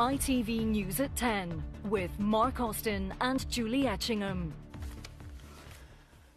ITV News at 10 with Mark Austin and Julie Etchingham.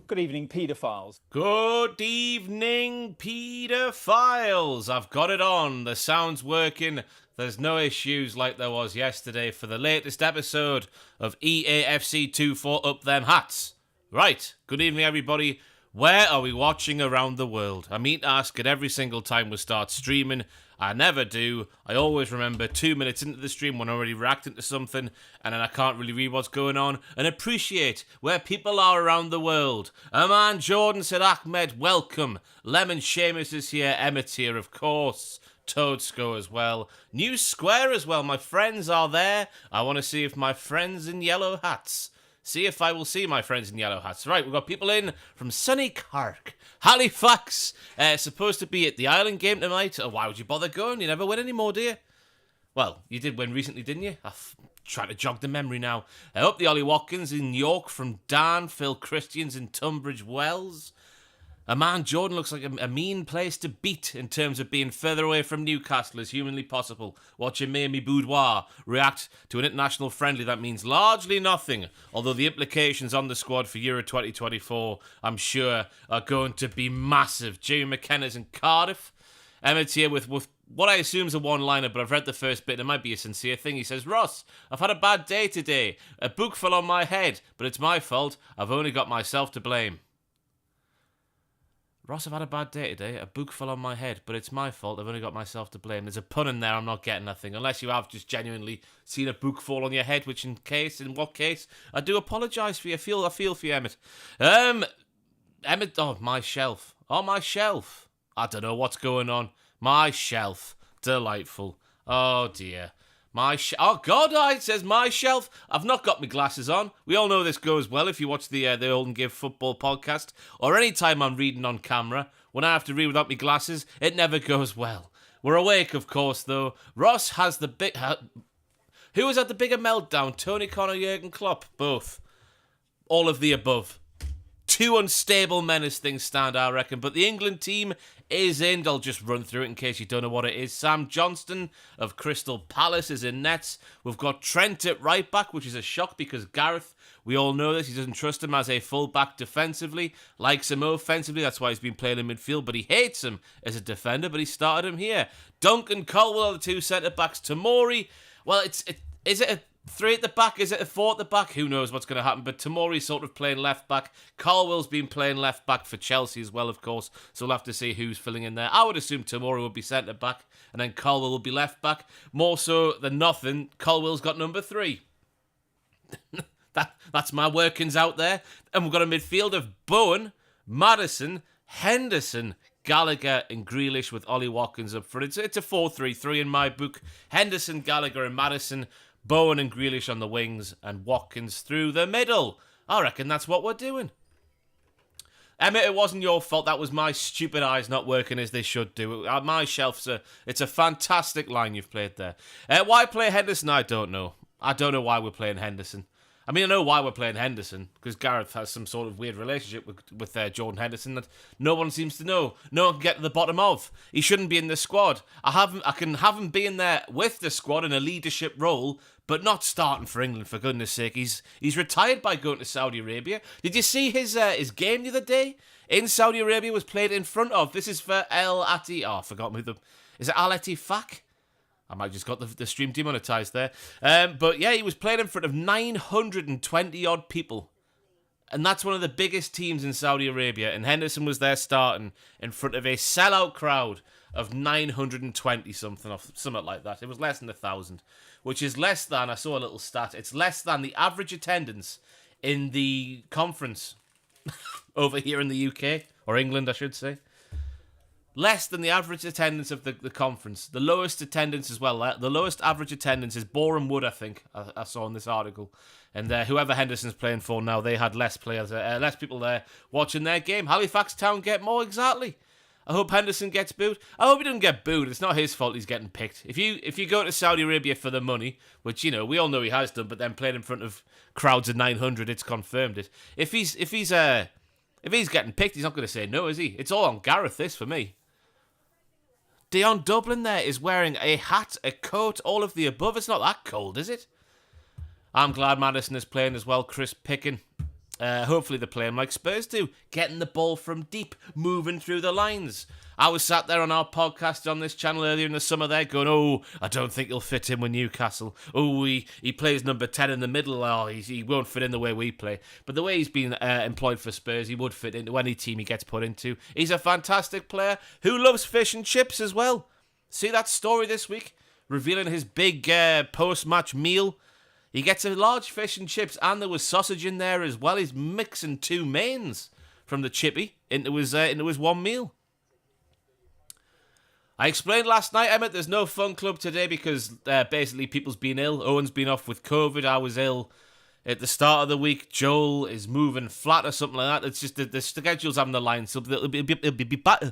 Good evening, paedophiles. Good evening, paedophiles. I've got it on. The sound's working. There's no issues like there was yesterday for the latest episode of EAFC 24 Up Them Hats. Right, good evening, everybody. Where are we watching around the world? I mean to ask it every single time we start streaming. I never do. I always remember 2 minutes into the stream when I'm already reacting to something and then I can't really read what's going on and appreciate where people are around the world. Aman Jordan said Ahmed, welcome. Lemon Seamus is here. Emmett's here, of course. Toadsko as well. New Square as well. My friends are there. I want to see if my friends in yellow hats. See if I will see my friends in yellow hats. Right, we've got people in from sunny Cork. Halifax, supposed to be at the Ireland game tonight. Oh, why would you bother going? You never win anymore, do you? Well, you did win recently, didn't you? I'm trying to jog the memory now. Up the Ollie Watkins in York from Dan. Phil Christians in Tunbridge Wells. Man, Jordan looks like a mean place to beat in terms of being further away from Newcastle as humanly possible. Watching me and me boudoir react to an international friendly that means largely nothing, although the implications on the squad for Euro 2024, I'm sure, are going to be massive. Jamie McKenna's in Cardiff. Emmett's here with what I assume is a one-liner, but I've read the first bit and it might be a sincere thing. He says, Ross, I've had a bad day today. A book fell on my head, but it's my fault. I've only got myself to blame. Ross, I've had a bad day today. A book fell on my head, but it's my fault. I've only got myself to blame. There's a pun in there. I'm not getting nothing. Unless you have just genuinely seen a book fall on your head, which in what case, I do apologise for you. I feel for you, Emmett. Emmett, my shelf. Oh, my shelf. I don't know what's going on. My shelf. Delightful. Oh, dear. Oh, God, it says my shelf. I've not got my glasses on. We all know this goes well if you watch the Old and Give football podcast, or any time I'm reading on camera. When I have to read without my glasses, it never goes well. We're awake, of course, though. Ross has the big... Who has had the bigger meltdown? Tony Conn or Jurgen Klopp? Both. All of the above. Two unstable men as things stand, I reckon. But the England team is in. I'll just run through it in case you don't know what it is. Sam Johnston of Crystal Palace is in nets. We've got Trent at right back, which is a shock because Gareth, we all know this, he doesn't trust him as a full back defensively. Likes him offensively, that's why he's been playing in midfield. But he hates him as a defender, but he started him here. Duncan Colwell are the two centre-backs. Tamori, well, is it a 3 at the back? Is it a 4 at the back? Who knows what's going to happen? But Tamori's sort of playing left back. Colwell's been playing left back for Chelsea as well, of course. So we'll have to see who's filling in there. I would assume Tamori would be centre back and then Colwell will be left back. More so than nothing, Colwell's got number 3. That's my workings out there. And we've got a midfield of Bowen, Maddison, Henderson, Gallagher and Grealish with Ollie Watkins up front. It's a 4-3-3 in my book. Henderson, Gallagher and Maddison, Bowen and Grealish on the wings, and Watkins through the middle. I reckon that's what we're doing. Emmett, it wasn't your fault. That was my stupid eyes not working as they should do. My shelf's it's a fantastic line you've played there. Why play Henderson? I don't know. I don't know why we're playing Henderson. I mean, I know why we're playing Henderson, because Gareth has some sort of weird relationship with Jordan Henderson that no one seems to know. No one can get to the bottom of. He shouldn't be in the squad. I can have him being there with the squad in a leadership role, but not starting for England, for goodness sake. He's retired by going to Saudi Arabia. Did you see his game the other day? In Saudi Arabia was played in front of. This is for El Ati. Oh, I forgot who is it Al Ettifaq? I might just got the stream demonetized there. But yeah, he was playing in front of 920 odd people. And that's one of the biggest teams in Saudi Arabia. And Henderson was there starting in front of a sellout crowd of 920 something or something like that. It was less than 1,000, which is less than, I saw a little stat, it's less than the average attendance in the conference over here in the UK, or England, I should say. Less than the average attendance of the conference. The lowest attendance as well. The lowest average attendance is Boreham Wood, I think. I saw in this article. And whoever Henderson's playing for now, they had less players, less people there watching their game. Halifax Town get more, exactly. I hope Henderson gets booed. I hope he doesn't get booed. It's not his fault he's getting picked. If you go to Saudi Arabia for the money, which we all know he has done, but then playing in front of crowds of 900, it's confirmed it. If he's getting picked, he's not going to say no, is he? It's all on Gareth, this, for me. Dion Dublin there is wearing a hat, a coat, all of the above. It's not that cold, is it? I'm glad Maddison is playing as well. Chris Pickin. Hopefully they're playing like Spurs do, getting the ball from deep, moving through the lines. I was sat there on our podcast on this channel earlier in the summer there going, oh, I don't think he'll fit in with Newcastle. Oh, he plays number 10 in the middle. Oh, he won't fit in the way we play. But the way he's been employed for Spurs, he would fit into any team he gets put into. He's a fantastic player who loves fish and chips as well. See that story this week? Revealing his big post-match meal. He gets a large fish and chips, and there was sausage in there as well. He's mixing two mains from the chippy into his one meal. I explained last night, Emmett, there's no fun club today because basically people's been ill. Owen's been off with COVID. I was ill at the start of the week. Joel is moving flat or something like that. It's just the schedule's having the line, so it'll be back.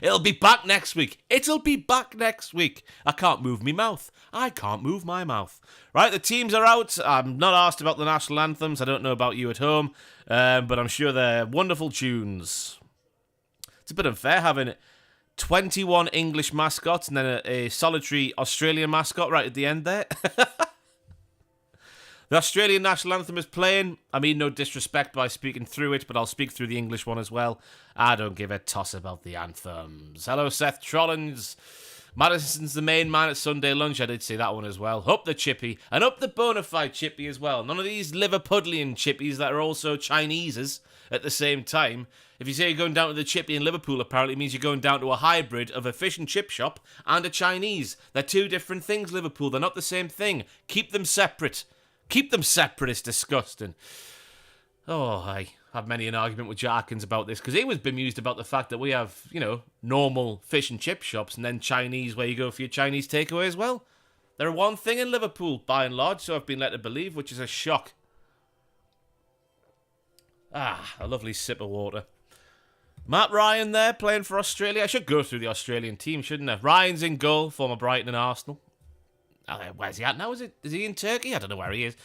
It'll be back next week. It'll be back next week. I can't move my mouth. I can't move my mouth. Right, the teams are out. I'm not asked about the national anthems. I don't know about you at home, but I'm sure they're wonderful tunes. It's a bit unfair having 21 English mascots and then a solitary Australian mascot right at the end there. The Australian national anthem is playing. I mean, no disrespect by speaking through it, but I'll speak through the English one as well. I don't give a toss about the anthems. Hello, Seth Trollins. Madison's the main man at Sunday lunch. I did see that one as well. Up the chippy, and up the bona fide chippy as well. None of these Liverpudlian chippies that are also Chineses at the same time. If you say you're going down to the chippy in Liverpool, apparently it means you're going down to a hybrid of a fish and chip shop and a Chinese. They're two different things, Liverpool. They're not the same thing. Keep them separate. Keep them separate, it's disgusting. Oh, I had many an argument with Jarkins about this, because he was bemused about the fact that we have, normal fish and chip shops and then Chinese where you go for your Chinese takeaway as well. They're one thing in Liverpool, by and large, so I've been led to believe, which is a shock. Ah, a lovely sip of water. Matt Ryan there, playing for Australia. I should go through the Australian team, shouldn't I? Ryan's in goal, former Brighton and Arsenal. Where's he at now? Is he in Turkey? I don't know where he is.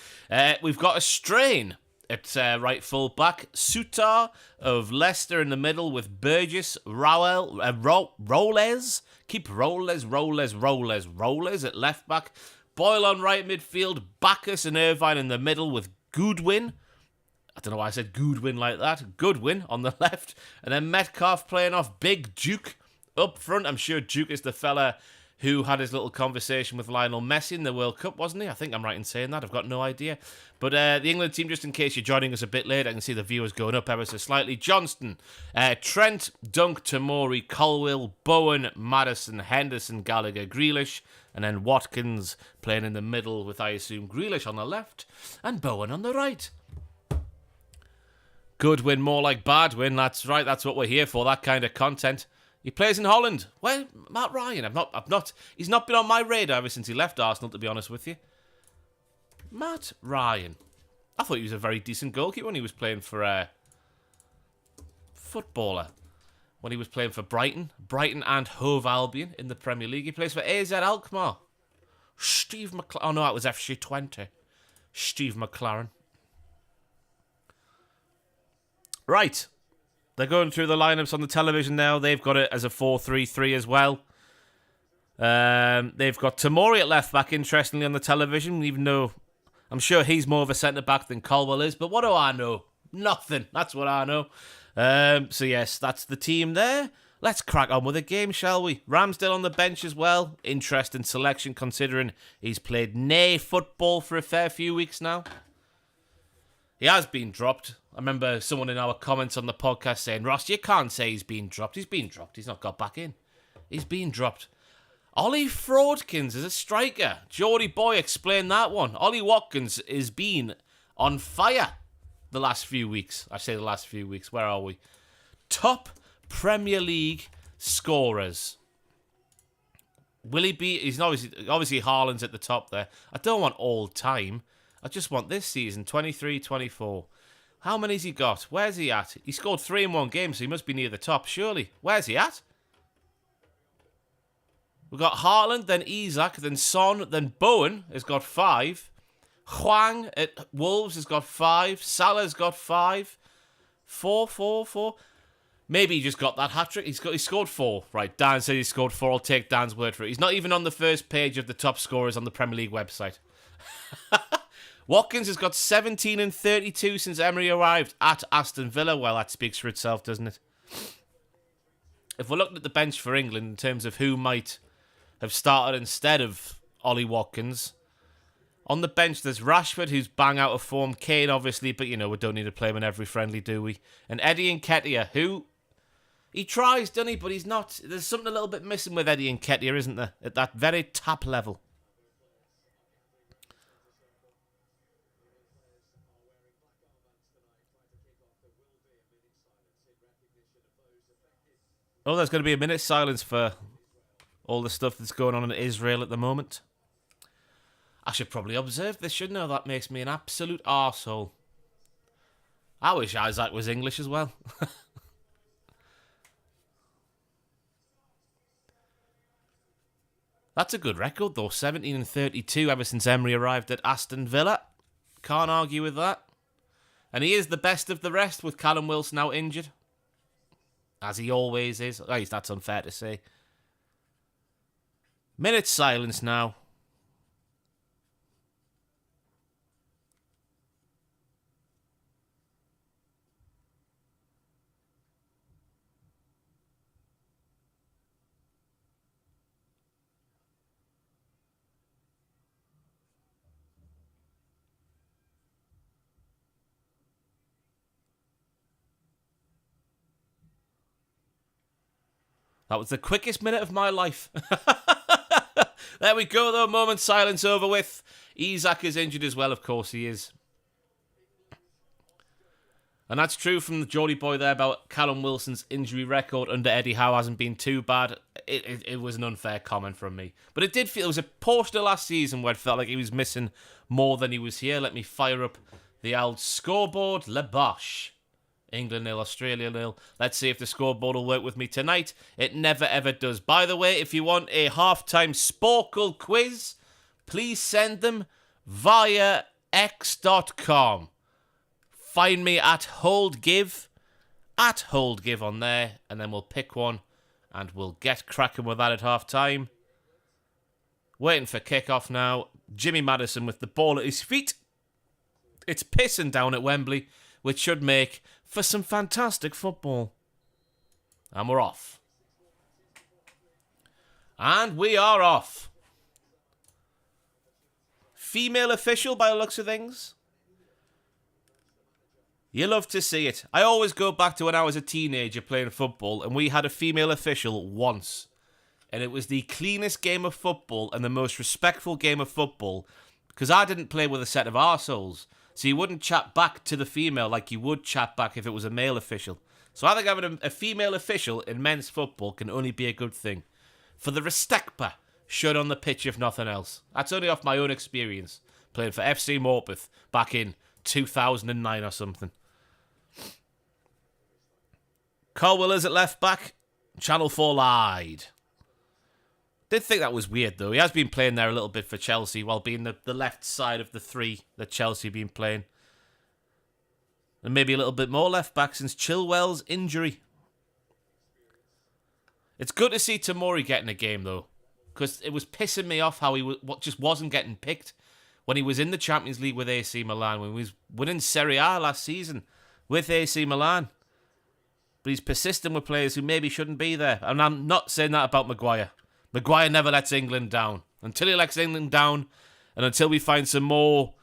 We've got a strain at right full back. Sutar of Leicester in the middle with Burgess, Roles. Keep Roles at left back. Boyle on right midfield. Bacchus and Irvine in the middle with Goodwin. I don't know why I said Goodwin like that. Goodwin on the left. And then Metcalf playing off Big Duke up front. I'm sure Duke is the fella who had his little conversation with Lionel Messi in the World Cup, wasn't he? I think I'm right in saying that. I've got no idea. But the England team, just in case you're joining us a bit late, I can see the viewers going up ever so slightly. Johnston, Trent, Dunk, Tamori, Colwill, Bowen, Maddison, Henderson, Gallagher, Grealish, and then Watkins playing in the middle with, I assume, Grealish on the left and Bowen on the right. Good win, more like bad win. That's right. That's what we're here for, that kind of content. He plays in Holland. Well, Matt Ryan, he's not been on my radar ever since he left Arsenal, to be honest with you. Matt Ryan. I thought he was a very decent goalkeeper when he was playing for footballer. When he was playing for Brighton and Hove Albion in the Premier League. He plays for AZ Alkmaar. Steve McLaren. Oh no, that was FC 20. Steve McLaren. Right. They're going through the lineups on the television now. They've got it as a 4-3-3 as well. They've got Tamori at left back, interestingly, on the television, even though I'm sure he's more of a centre back than Colwell is. But what do I know? Nothing. That's what I know. So yes, that's the team there. Let's crack on with the game, shall we? Ramsdale on the bench as well. Interesting selection considering he's played nay football for a fair few weeks now. He has been dropped. I remember someone in our comments on the podcast saying, Ross, you can't say he's been dropped. He's been dropped. He's not got back in. He's been dropped. Ollie Fraudkins is a striker. Geordie boy, explain that one. Ollie Watkins has been on fire the last few weeks. I say the last few weeks. Where are we? Top Premier League scorers. Will he be? He's obviously Haaland's at the top there. I don't want all time. I just want this season, 23-24. How many's he got? Where's he at? He scored 3 in one game, so he must be near the top, surely. Where's he at? We've got Haaland, then Isak, then Son, then Bowen has got 5. Hwang at Wolves has got 5. Salah's got 5. 4. Maybe he just got that hat-trick. He scored 4. Right, Dan said he scored 4. I'll take Dan's word for it. He's not even on the first page of the top scorers on the Premier League website. Watkins has got 17 and 32 since Emery arrived at Aston Villa. Well, that speaks for itself, doesn't it? If we're looking at the bench for England in terms of who might have started instead of Ollie Watkins, on the bench there's Rashford, who's bang out of form. Kane, obviously, but, we don't need to play him in every friendly, do we? And Eddie Nketiah, who... He tries, doesn't he? But he's not... There's something a little bit missing with Eddie Nketiah, isn't there? At that very top level. Oh, there's going to be a minute's silence for all the stuff that's going on in Israel at the moment. I should probably observe this, shouldn't I? That makes me an absolute arsehole. I wish Isaac was English as well. That's a good record, though. 17 and 32 ever since Emery arrived at Aston Villa. Can't argue with that. And he is the best of the rest, with Callum Wilson out injured. As he always is. At least that's unfair to say. Minute's silence now. That was the quickest minute of my life. There we go, though. Moment silence over with. Isaac is injured as well, of course he is. And that's true from the Geordie boy there about Callum Wilson's injury record under Eddie Howe hasn't been too bad. It was an unfair comment from me. But it did feel... It was a portion of last season where it felt like he was missing more than he was here. Let me fire up the old scoreboard. Le Bosch. England 0, Australia 0. Let's see if the scoreboard will work with me tonight. It never ever does. By the way, if you want a halftime Sporkle quiz, please send them via x.com. Find me at HoldGive on there, and then we'll pick one and we'll get cracking with that at halftime. Waiting for kickoff now. Jimmy Maddison with the ball at his feet. It's pissing down at Wembley, which should make for some fantastic football. And we're off. And we are off. Female official by the looks of things. You love to see it. I always go back to when I was a teenager playing football and we had a female official once. And it was the cleanest game of football and the most respectful game of football because I didn't play with a set of arseholes. So you wouldn't chat back to the female like you would chat back if it was a male official. So I think having a female official in men's football can only be a good thing. For the respect shown on the pitch if nothing else. That's only off my own experience. Playing for FC Morpeth back in 2009 or something. Carl Willers at left back. Channel 4 lied. Did think that was weird though. He has been playing there a little bit for Chelsea while being the left side of the three that Chelsea have been playing. And maybe a little bit more left back since Chilwell's injury. It's good to see Tomori getting a game though. Because it was pissing me off how he just wasn't getting picked when he was in the Champions League with AC Milan, when he was winning Serie A last season with AC Milan. But he's persistent with players who maybe shouldn't be there. And I'm not saying that about Maguire. Maguire never lets England down. Until he lets England down, and until we find some more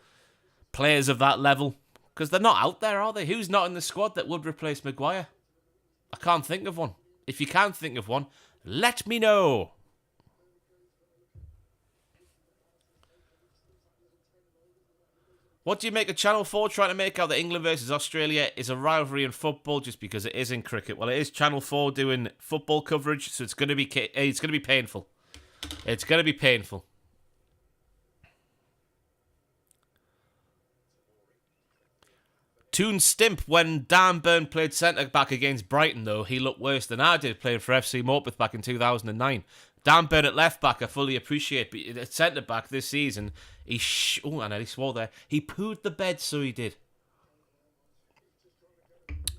players of that level. Because they're not out there, are they? Who's not in the squad that would replace Maguire? I can't think of one. If you can think of one, let me know. What do you make of Channel 4 trying to make out that England versus Australia is a rivalry in football just because it is in cricket? Well, it is Channel 4 doing football coverage, so it's going to be painful. It's going to be painful. Toon Stimp, when Dan Burn played centre-back against Brighton, though, he looked worse than I did playing for FC Morpeth back in 2009. Dan Burn at left-back, I fully appreciate, but at centre-back this season, I nearly swore there. He pooed the bed, so he did.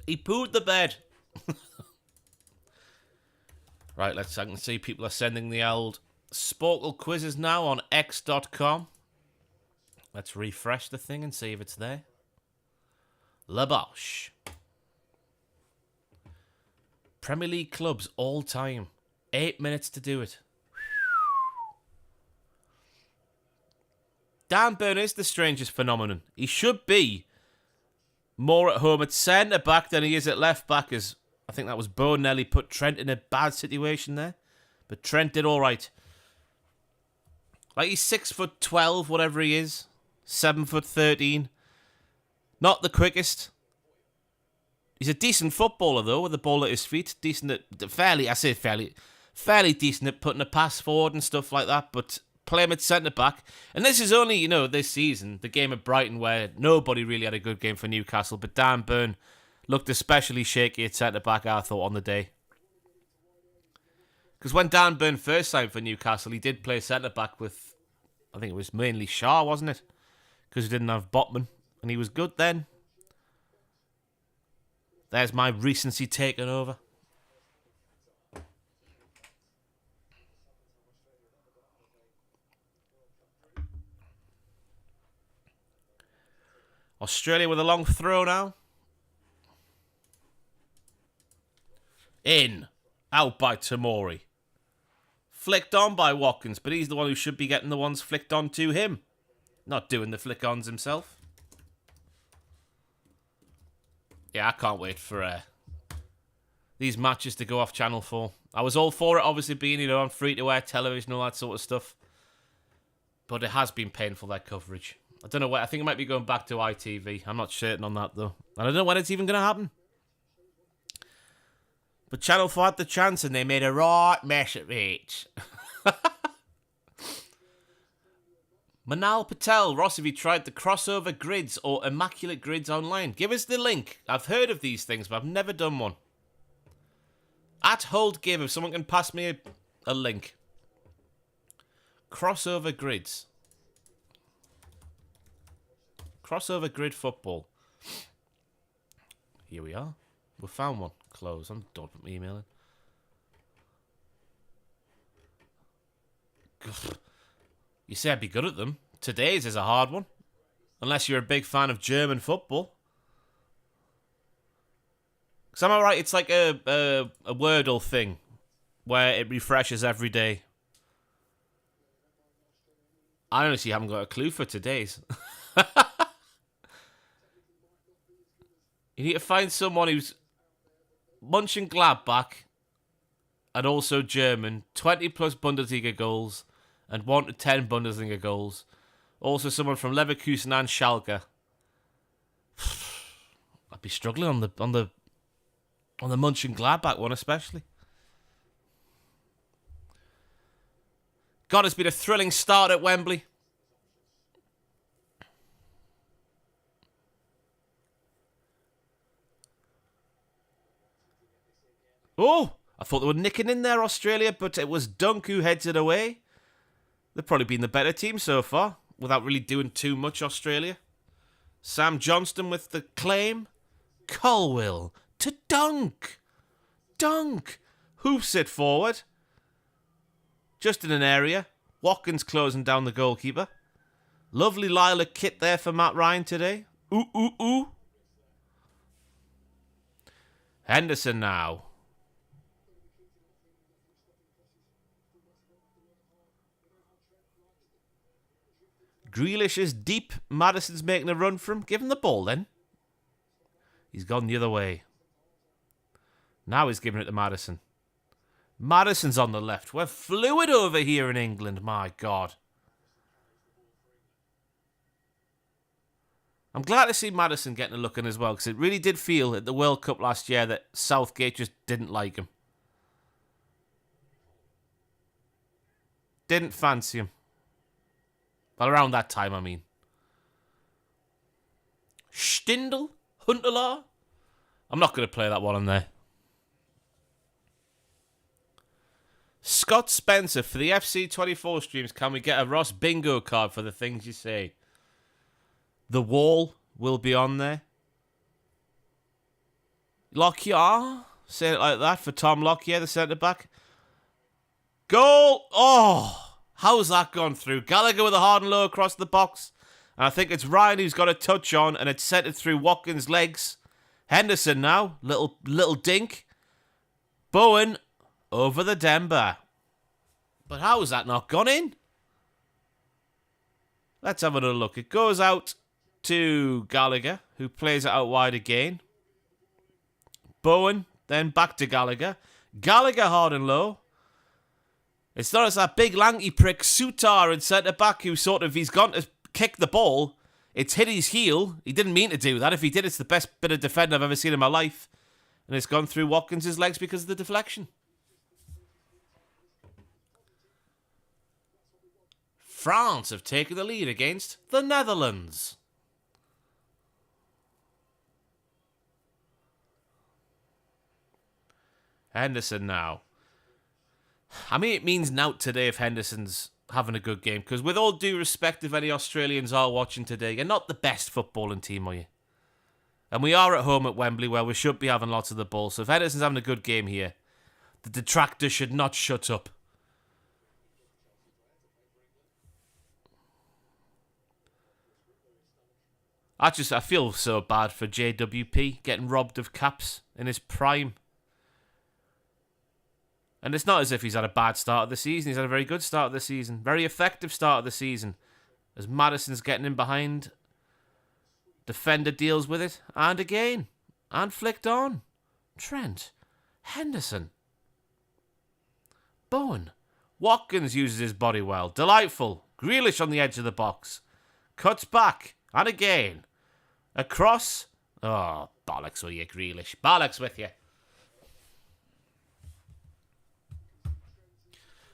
He pooed the bed. Right, I can see people are sending the old Sporkle quizzes now on x.com. Let's refresh the thing and see if it's there. La Boche. Premier League clubs all time. 8 minutes to do it. Dan Burn is the strangest phenomenon. He should be more at home at centre-back than he is at left-back, as I think that was Bo Nelly put Trent in a bad situation there. But Trent did all right. Like, he's 6'12", whatever he is. 7'13". Not the quickest. He's a decent footballer, though, with the ball at his feet. Decent at, fairly decent at putting a pass forward and stuff like that, but play him at centre-back. And this is only, this season, the game at Brighton, where nobody really had a good game for Newcastle, but Dan Burn looked especially shaky at centre-back, I thought, on the day. Because when Dan Burn first signed for Newcastle, he did play centre-back with, I think it was mainly Shaw, wasn't it? Because he didn't have Botman, and he was good then. There's my recency taken over. Australia with a long throw now. In. Out by Tamori. Flicked on by Watkins, but he's the one who should be getting the ones flicked on to him. Not doing the flick-ons himself. Yeah, I can't wait for these matches to go off Channel 4. I was all for it, obviously, being, on free-to-air television and all that sort of stuff. But it has been painful, that coverage. I don't know when. I think it might be going back to ITV. I'm not certain on that, though. And I don't know when it's even going to happen. But Channel 4 had the chance and they made a right mess of it. Manal Patel, Ross, have you tried the crossover grids or immaculate grids online? Give us the link. I've heard of these things, but I've never done one. At Hold Give, if someone can pass me a link. Crossover grids. Crossover grid football. Here we are. We found one. Close. I'm done with emailing. You say I'd be good at them. Today's is a hard one. Unless you're a big fan of German football. Because am I right? It's like a Wordle thing. Where it refreshes every day. I honestly haven't got a clue for today's. You need to find someone who's Mönchengladbach and also German, 20 plus Bundesliga goals and 1 to 10 Bundesliga goals. Also someone from Leverkusen and Schalke. I'd be struggling on the Mönchengladbach one especially. God, it's been a thrilling start at Wembley. Oh, I thought they were nicking in there, Australia, but it was Dunk who heads it away. They've probably been the better team so far, without really doing too much, Australia. Sam Johnston with the claim. Colwill to Dunk. Dunk hoofs it forward. Just in an area. Watkins closing down the goalkeeper. Lovely lilac kit there for Matt Ryan today. Ooh, ooh, ooh. Henderson now. Grealish is deep. Maddison's making a run for him. Give him the ball then. He's gone the other way. Now he's giving it to Maddison. Maddison's on the left. We're fluid over here in England, my God. I'm glad to see Maddison getting a look in as well, because it really did feel at the World Cup last year that Southgate just didn't like him. Didn't fancy him. Well, around that time, I mean. Stindl? Huntelaar? I'm not going to play that one on there. Scott Spencer, for the FC24 streams, can we get a Ross bingo card for the things you say? The wall will be on there. Lockyer, say it like that for Tom Lockyer, the centre-back. Goal! Oh, how's that gone through? Gallagher with a hard and low across the box. And I think it's Ryan who's got a touch on, and it's sent it through Watkins' legs. Henderson now, little dink. Bowen over the Denver. But how has that not gone in? Let's have another look. It goes out to Gallagher, who plays it out wide again. Bowen, then back to Gallagher. Gallagher hard and low. It's not as that big lanky prick Sutar in centre-back who he's gone to kick the ball. It's hit his heel. He didn't mean to do that. If he did, it's the best bit of defending I've ever seen in my life. And it's gone through Watkins' legs because of the deflection. France have taken the lead against the Netherlands. Henderson now. I mean, it means nought today if Henderson's having a good game, because with all due respect, if any Australians are watching today, you're not the best footballing team, are you? And we are at home at Wembley, where we should be having lots of the ball. So if Henderson's having a good game here, the detractors should not shut up. I feel so bad for JWP getting robbed of caps in his prime. And it's not as if he's had a bad start of the season. He's had a very good start of the season. Very effective start of the season. As Maddison's getting in behind. Defender deals with it. And again. And flicked on. Trent. Henderson. Bowen. Watkins uses his body well. Delightful. Grealish on the edge of the box. Cuts back. And again. Across. Oh, bollocks with you, Grealish. Bollocks with you.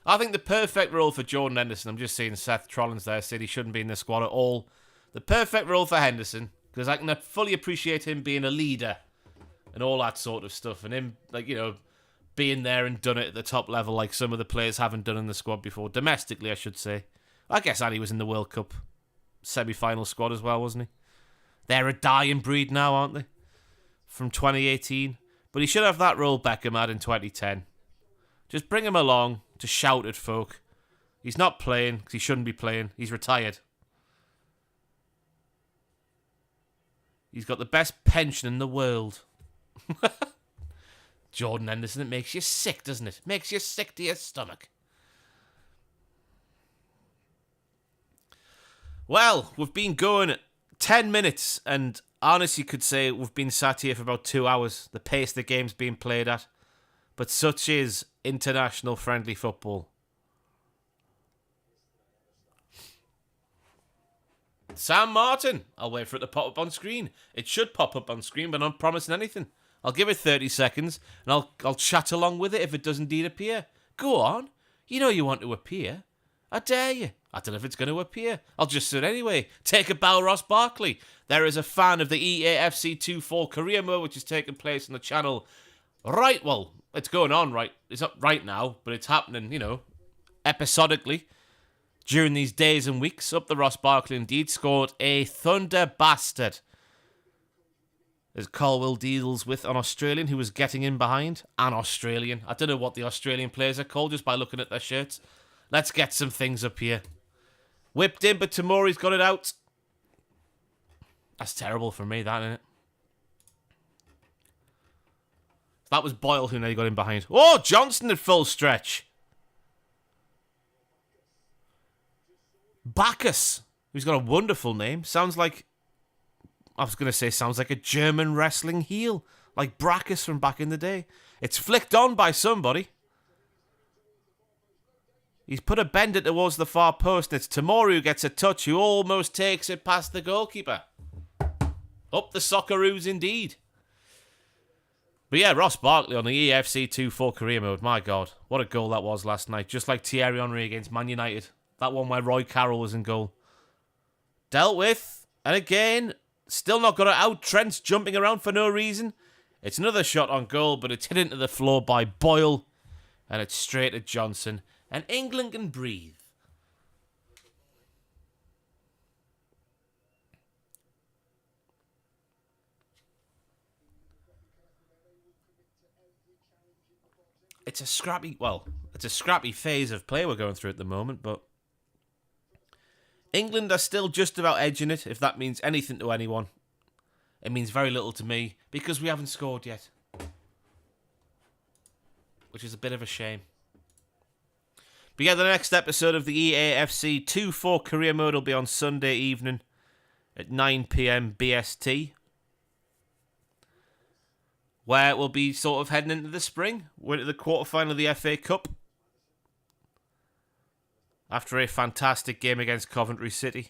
I think the perfect role for Jordan Henderson, I'm just seeing Seth Trollins there said he shouldn't be in the squad at all. The perfect role for Henderson, because I can fully appreciate him being a leader and all that sort of stuff. And him, being there and done it at the top level like some of the players haven't done in the squad before. Domestically, I should say. I guess Ali was in the World Cup semi-final squad as well, wasn't he? They're a dying breed now, aren't they? From 2018. But he should have that role Beckham had in 2010. Just bring him along to shout at folk. He's not playing because he shouldn't be playing. He's retired. He's got the best pension in the world. Jordan Henderson, it makes you sick, doesn't it? Makes you sick to your stomach. Well, we've been going 10 minutes and honestly could say we've been sat here for about 2 hours. The pace the game's being played at. But such is international friendly football. Sam Martin. I'll wait for it to pop up on screen. It should pop up on screen, but I'm not promising anything. I'll give it 30 seconds, and I'll chat along with it if it does indeed appear. Go on. You know you want to appear. I dare you. I don't know if it's going to appear. I'll just do it anyway. Take a bow, Ross Barkley. There is a fan of the EAFC 2-4 career mode, which is taking place on the channel. Right, well, it's going on right. It's not right now, but it's happening, episodically. During these days and weeks, up the Ross Barkley indeed scored a thunder bastard. As Colwell deals with an Australian who was getting in behind. An Australian. I don't know what the Australian players are called just by looking at their shirts. Let's get some things up here. Whipped in, but Tamori's got it out. That's terrible for me, that, isn't it? That was Boyle who nearly got in behind. Oh, Johnson at full stretch. Bacchus, who's got a wonderful name. Sounds like a German wrestling heel. Like Brackus from back in the day. It's flicked on by somebody. He's put a bender towards the far post. It's Tamori who gets a touch, who almost takes it past the goalkeeper. Up the Socceroos indeed. But yeah, Ross Barkley on the EFC 2-4 career mode. My God, what a goal that was last night. Just like Thierry Henry against Man United. That one where Roy Carroll was in goal. Dealt with. And again, still not got it out. Trent's jumping around for no reason. It's another shot on goal, but it's hit into the floor by Boyle. And it's straight at Johnson. And England can breathe. it's a scrappy phase of play we're going through at the moment, but England are still just about edging it, if that means anything to anyone. It means very little to me, because we haven't scored yet. Which is a bit of a shame. But yeah, the next episode of the EAFC 2-4 career mode will be on Sunday evening at 9 PM BST. Where we'll be sort of heading into the spring. We're into the quarterfinal of the FA Cup. After a fantastic game against Coventry City.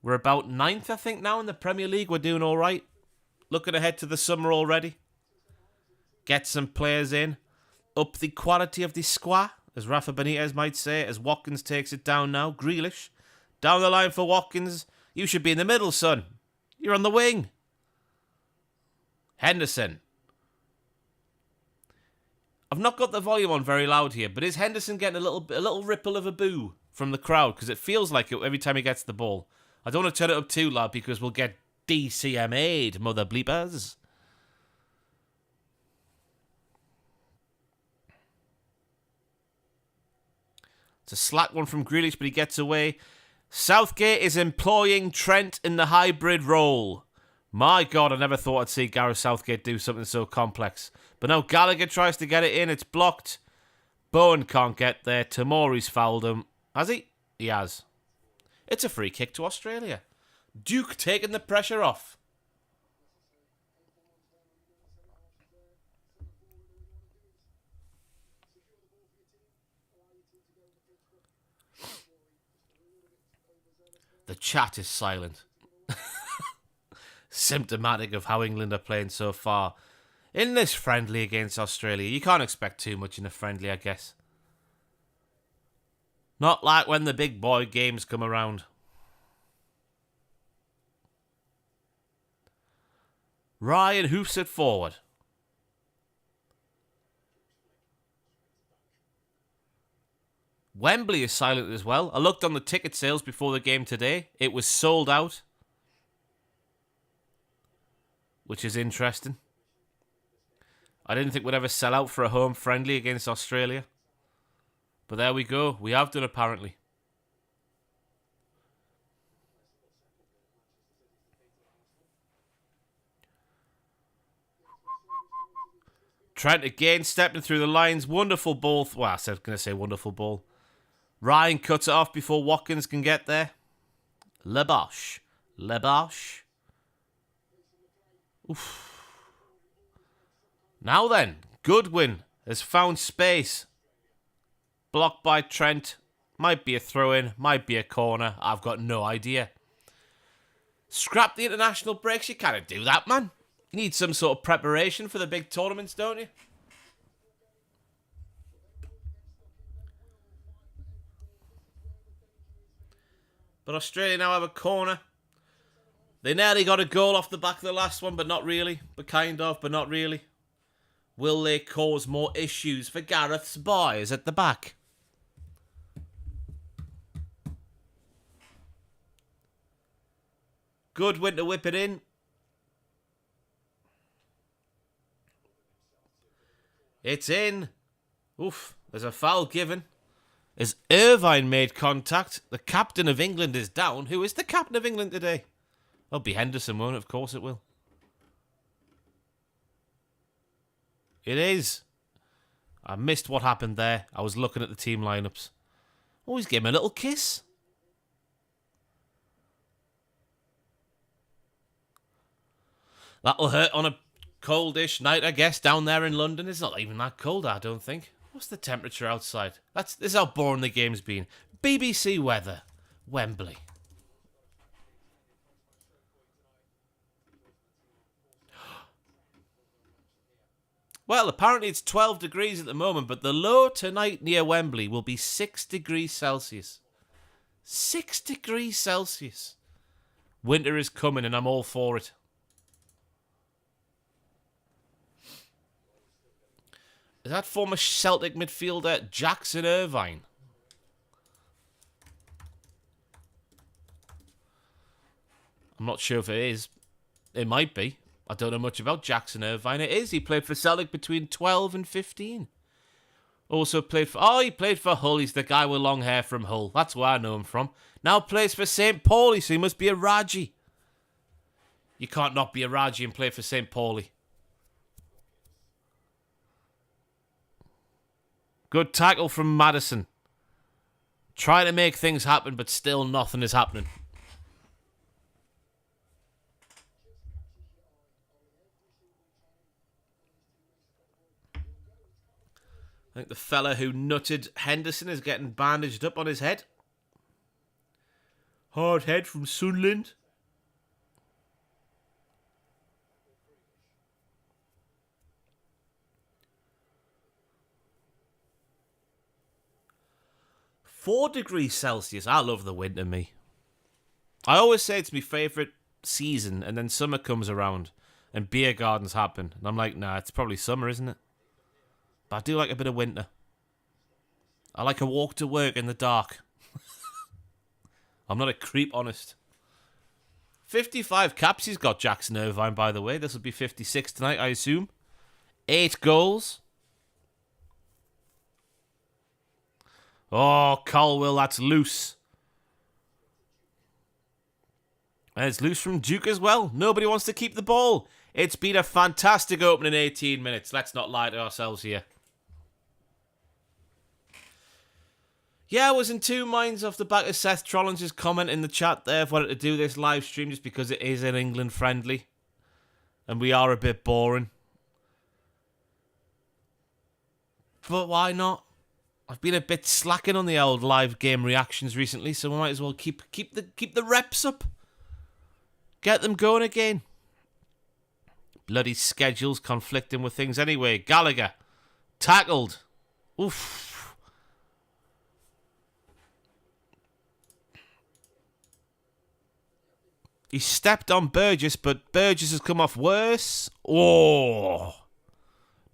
We're about 9th, I think, now in the Premier League. We're doing all right. Looking ahead to the summer already. Get some players in. Up the quality of the squad, as Rafa Benitez might say, as Watkins takes it down now. Grealish. Down the line for Watkins. You should be in the middle, son. You're on the wing. Henderson. I've not got the volume on very loud here, but is Henderson getting a little ripple of a boo from the crowd? Because it feels like it every time he gets the ball. I don't want to turn it up too loud because we'll get DCMA'd, mother bleepers. It's a slack one from Grealish, but he gets away. Southgate is employing Trent in the hybrid role. My God, I never thought I'd see Gareth Southgate do something so complex. But now Gallagher tries to get it in. It's blocked. Bowen can't get there. Tamori's fouled him. Has he? He has. It's a free kick to Australia. Duke taking the pressure off. The chat is silent. Symptomatic of how England are playing so far. In this friendly against Australia, you can't expect too much in a friendly, I guess. Not like when the big boy games come around. Ryan hoofs it forward. Wembley is silent as well. I looked on the ticket sales before the game today. It was sold out. Which is interesting. I didn't think we'd ever sell out for a home friendly against Australia. But there we go. We have done, apparently. Trent again stepping through the lines. Wonderful ball. Well, I was going to say wonderful ball. Ryan cuts it off before Watkins can get there. Lebosh. Oof. Now then, Goodwin has found space. Blocked by Trent. Might be a throw-in, might be a corner. I've got no idea. Scrap the international breaks. You can't do that, man. You need some sort of preparation for the big tournaments, don't you? But Australia now have a corner. They nearly got a goal off the back of the last one, but not really. But kind of, but not really. Will they cause more issues for Gareth's boys at the back? Goodwin to whip it in. It's in. Oof, there's a foul given. As Irvine made contact, the captain of England is down. Who is the captain of England today? It'll be Henderson, won't it? Of course it will. It is. I missed what happened there. I was looking at the team lineups. Always give him a little kiss. That'll hurt on a coldish night, I guess, down there in London. It's not even that cold, I don't think. What's the temperature outside? This is how boring the game's been. BBC weather. Wembley. Well, apparently it's 12 degrees at the moment, but the low tonight near Wembley will be 6 degrees Celsius. 6 degrees Celsius. Winter is coming and I'm all for it. Is that former Celtic midfielder Jackson Irvine? I'm not sure if it is. It might be. I don't know much about Jackson Irvine. It is. He played for Celtic between 12 and 15. Also played for... Oh, he played for Hull. He's the guy with long hair from Hull. That's where I know him from. Now plays for St. Pauli, so he must be a Raji. You can't not be a Raji and play for St. Pauli. Good tackle from Madison. Trying to make things happen, but still nothing is happening. I think the fella who nutted Henderson is getting bandaged up on his head. Hard head from Sunderland. (4°C. I love the winter, me. I always say it's my favourite season, and then summer comes around, and beer gardens happen. And I'm like, nah, it's probably summer, isn't it? But I do like a bit of winter. I like a walk to work in the dark. I'm not a creep, honest. 55 caps he's got, Jackson Irvine, by the way. This will be 56 tonight, I assume. 8 goals. Oh, Colwell, that's loose. And it's loose from Duke as well. Nobody wants to keep the ball. It's been a fantastic opening 18 minutes. Let's not lie to ourselves here. Yeah, I was in two minds off the back of Seth Trollin's comment in the chat there of wanting to do this live stream just because it is an England friendly. And we are a bit boring. But why not? I've been a bit slacking on the old live game reactions recently, so we might as well keep the reps up. Get them going again. Bloody schedules conflicting with things anyway. Gallagher. Tackled. Oof. He stepped on Burgess, but Burgess has come off worse. Oh.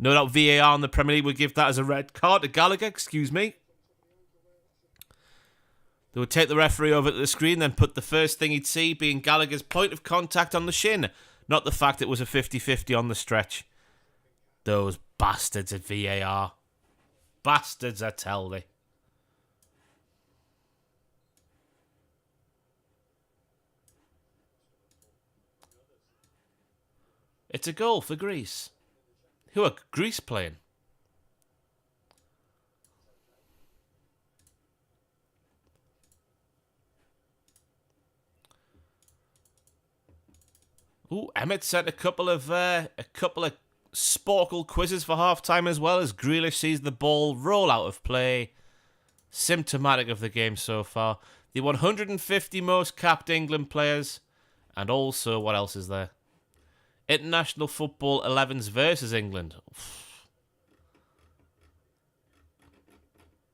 No doubt VAR in the Premier League would give that as a red card to Gallagher, excuse me. They would take the referee over to the screen, then put the first thing he'd see being Gallagher's point of contact on the shin, not the fact it was a 50-50 on the stretch. Those bastards at VAR. Bastards, I tell thee. It's a goal for Greece. Who are Greece playing? Ooh, Emmett sent a couple of Sporkle quizzes for half time as well as Grealish sees the ball roll out of play. Symptomatic of the game so far. The 150 most capped England players, and also what else is there? International Football 11s versus England.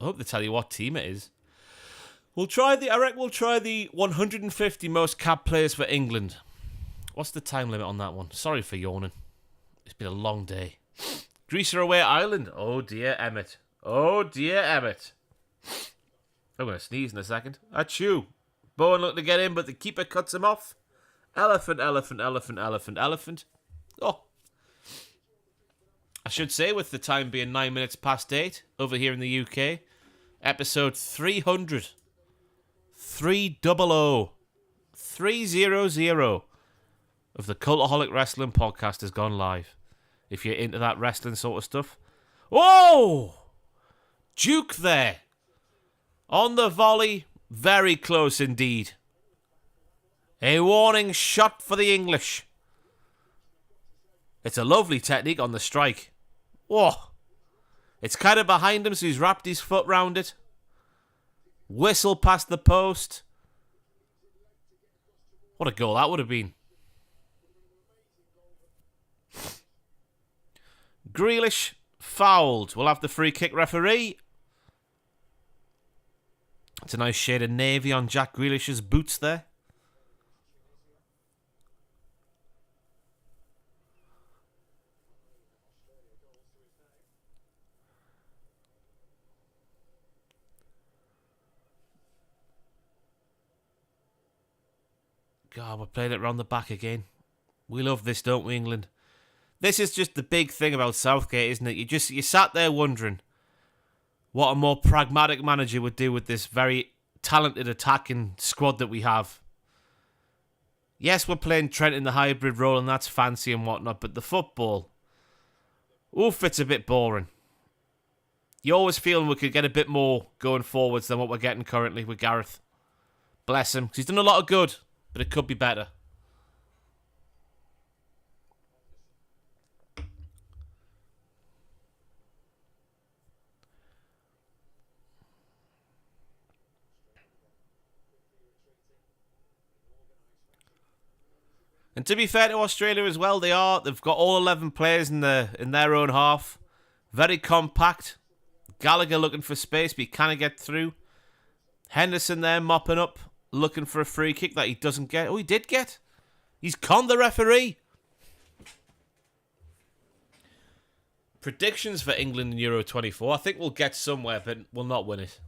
I hope they tell you what team it is. I reckon we'll try the 150 most capped players for England. What's the time limit on that one? Sorry for yawning. It's been a long day. Greece are away at Ireland. Oh dear, Emmett. Oh dear, Emmett. I'm going to sneeze in a second. Achoo. Bowen looked to get in, but the keeper cuts him off. Elephant, elephant, elephant, elephant, elephant. Oh. I should say, with the time being 9 minutes past 8 over here in the UK, episode 300. 300. 300 of the Cultaholic Wrestling Podcast has gone live. If you're into that wrestling sort of stuff. Whoa! Duke there. On the volley. Very close indeed. A warning shot for the English. It's a lovely technique on the strike. Whoa. It's kind of behind him, so he's wrapped his foot round it. Whistle past the post. What a goal that would have been. Grealish fouled. We'll have the free kick referee. It's a nice shade of navy on Jack Grealish's boots there. God, we're playing it round the back again. We love this, don't we, England? This is just the big thing about Southgate, isn't it? You sat there wondering what a more pragmatic manager would do with this very talented attacking squad that we have. Yes, we're playing Trent in the hybrid role and that's fancy and whatnot, but the football, oof, it's a bit boring. You're always feeling we could get a bit more going forwards than what we're getting currently with Gareth. Bless him, 'cause he's done a lot of good, but it could be better. And to be fair to Australia as well, they've got all 11 players in their own half. Very compact. Gallagher looking for space, but he can't get through. Henderson there mopping up, looking for a free kick that he doesn't get. Oh, he did get. He's conned the referee. Predictions for England in Euro 24. I think we'll get somewhere, but we'll not win it.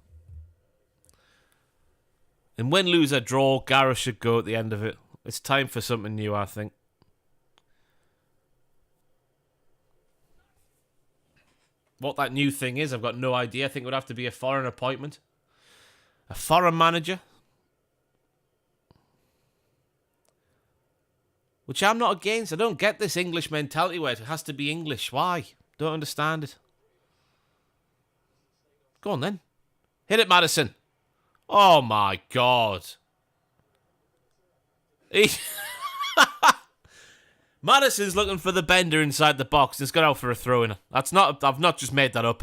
And win, lose, or draw, Gareth should go at the end of it. It's time for something new, I think. What that new thing is, I've got no idea. I think it would have to be a foreign appointment. A foreign manager. Which I'm not against. I don't get this English mentality where it has to be English. Why? Don't understand it. Go on then. Hit it, Maddison. Oh my God. Maddison's looking for the bender inside the box and has gone out for a throw-in. I've not just made that up.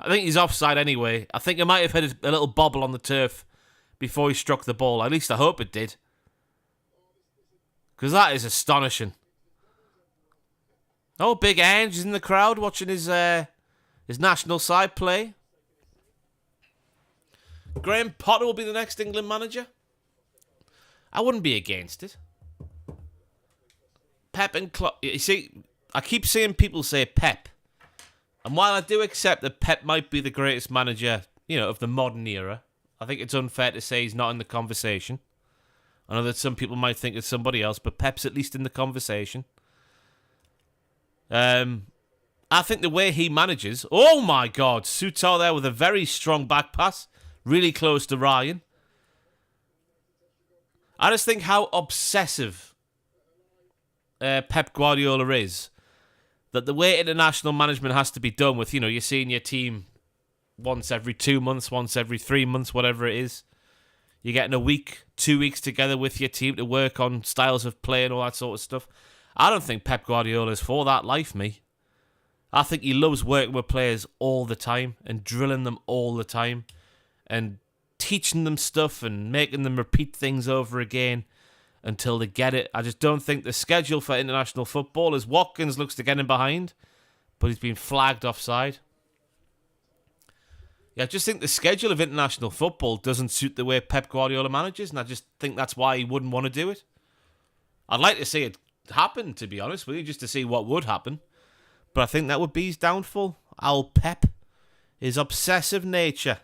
I think he's offside anyway. I think he might have hit a little bobble on the turf before he struck the ball. At least I hope it did. Because that is astonishing. Oh, Big Ange is in the crowd watching his national side play. Graham Potter will be the next England manager. I wouldn't be against it. Pep and Klopp. You see, I keep seeing people say Pep. And while I do accept that Pep might be the greatest manager, of the modern era, I think it's unfair to say he's not in the conversation. I know that some people might think it's somebody else, but Pep's at least in the conversation. I think the way he manages... Oh my God, Souttar there with a very strong back pass. Really close to Ryan. I just think how obsessive Pep Guardiola is, that the way international management has to be done with, you're seeing your team once every 2 months, once every 3 months, whatever it is. You're getting a week, 2 weeks together with your team to work on styles of play and all that sort of stuff. I don't think Pep Guardiola is for that life, me. I think he loves working with players all the time and drilling them all the time and teaching them stuff and making them repeat things over again until they get it. I just don't think the schedule for international football is Watkins looks to get him behind, but he's been flagged offside. Yeah, I just think the schedule of international football doesn't suit the way Pep Guardiola manages, and I just think that's why he wouldn't want to do it. I'd like to see it happen, to be honest with you, just to see what would happen. But I think that would be his downfall. Al Pep, his obsessive nature.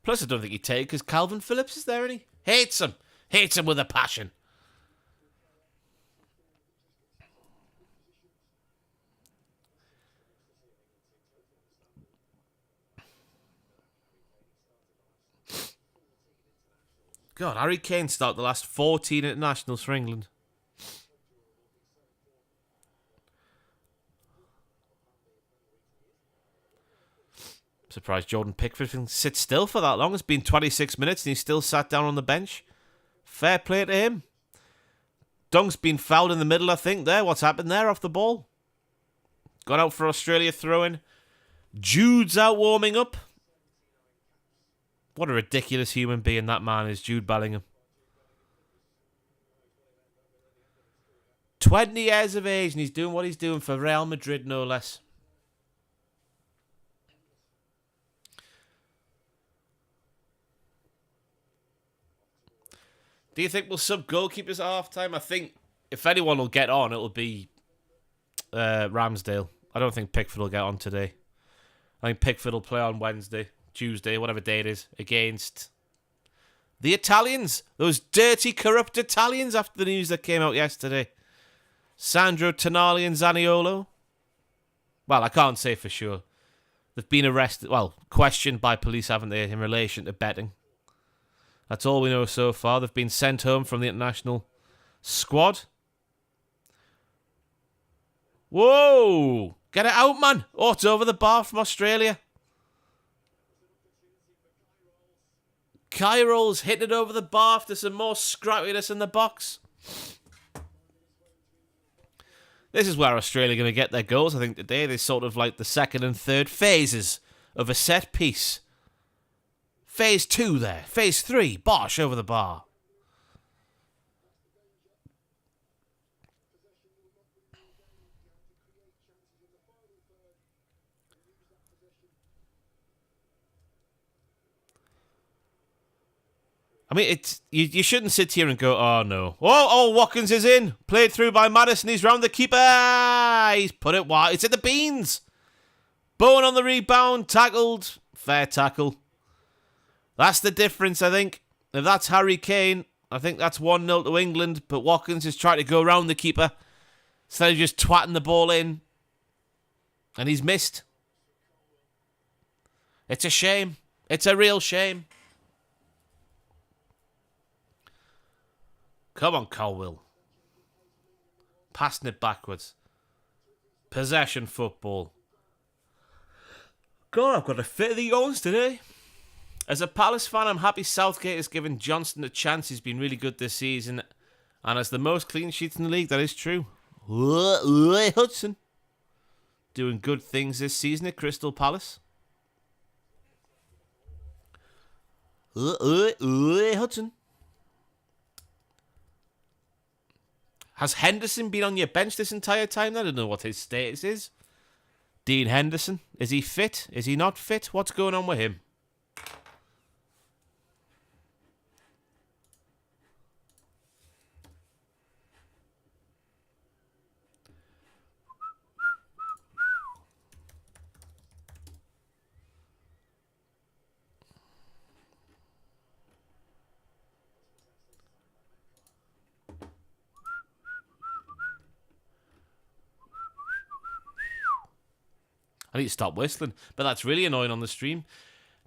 Plus, I don't think he'd take it because Calvin Phillips is there, and he hates him. Hates him with a passion. God, Harry Kane started the last 14 internationals for England. Surprised Jordan Pickford can sit still for that long. It's been 26 minutes and he's still sat down on the bench. Fair play to him. Dunk's been fouled in the middle, I think, there. What's happened there off the ball? Gone out for Australia throwing. Jude's out warming up. What a ridiculous human being that man is, Jude Bellingham. 20 years of age and he's doing what he's doing for Real Madrid, no less. Do you think we'll sub goalkeepers at half-time? I think if anyone will get on, it'll be Ramsdale. I don't think Pickford will get on today. I think Pickford will play on Wednesday, Tuesday, whatever day it is, against The Italians. Those dirty, corrupt Italians after the news that came out yesterday. Sandro Tonali and Zaniolo. Well, I can't say for sure. They've been arrested, questioned by police, haven't they, in relation to betting. That's all we know so far. They've been sent home from the international squad. Whoa! Get it out, man! Oh, it's over the bar from Australia. Kyrol's hitting it over the bar after some more scrappiness in the box. This is where Australia are going to get their goals, I think, today. They're sort of like the second and third phases of a set piece. Phase 2 there. Phase 3, Bosh over the bar. I mean, it's you shouldn't sit here and go, oh no. Oh, Watkins is in. Played through by Madison. He's round the keeper. He's put it wide. It's in the beans. Bowen on the rebound. Tackled. Fair tackle. That's the difference, I think. If that's Harry Kane, I think that's 1-0 to England. But Watkins is trying to go around the keeper instead of just twatting the ball in. And he's missed. It's a shame. It's a real shame. Come on, Colwill. Passing it backwards. Possession football. God, I've got a fit of the yawns today. As a Palace fan, I'm happy Southgate has given Johnston a chance. He's been really good this season. And as the most clean sheets in the league, that is true. Hudson. Doing good things this season at Crystal Palace. Hudson. Has Henderson been on your bench this entire time? I don't know what his status is. Dean Henderson. Is he fit? Is he not fit? What's going on with him? I need to stop whistling, but that's really annoying on the stream.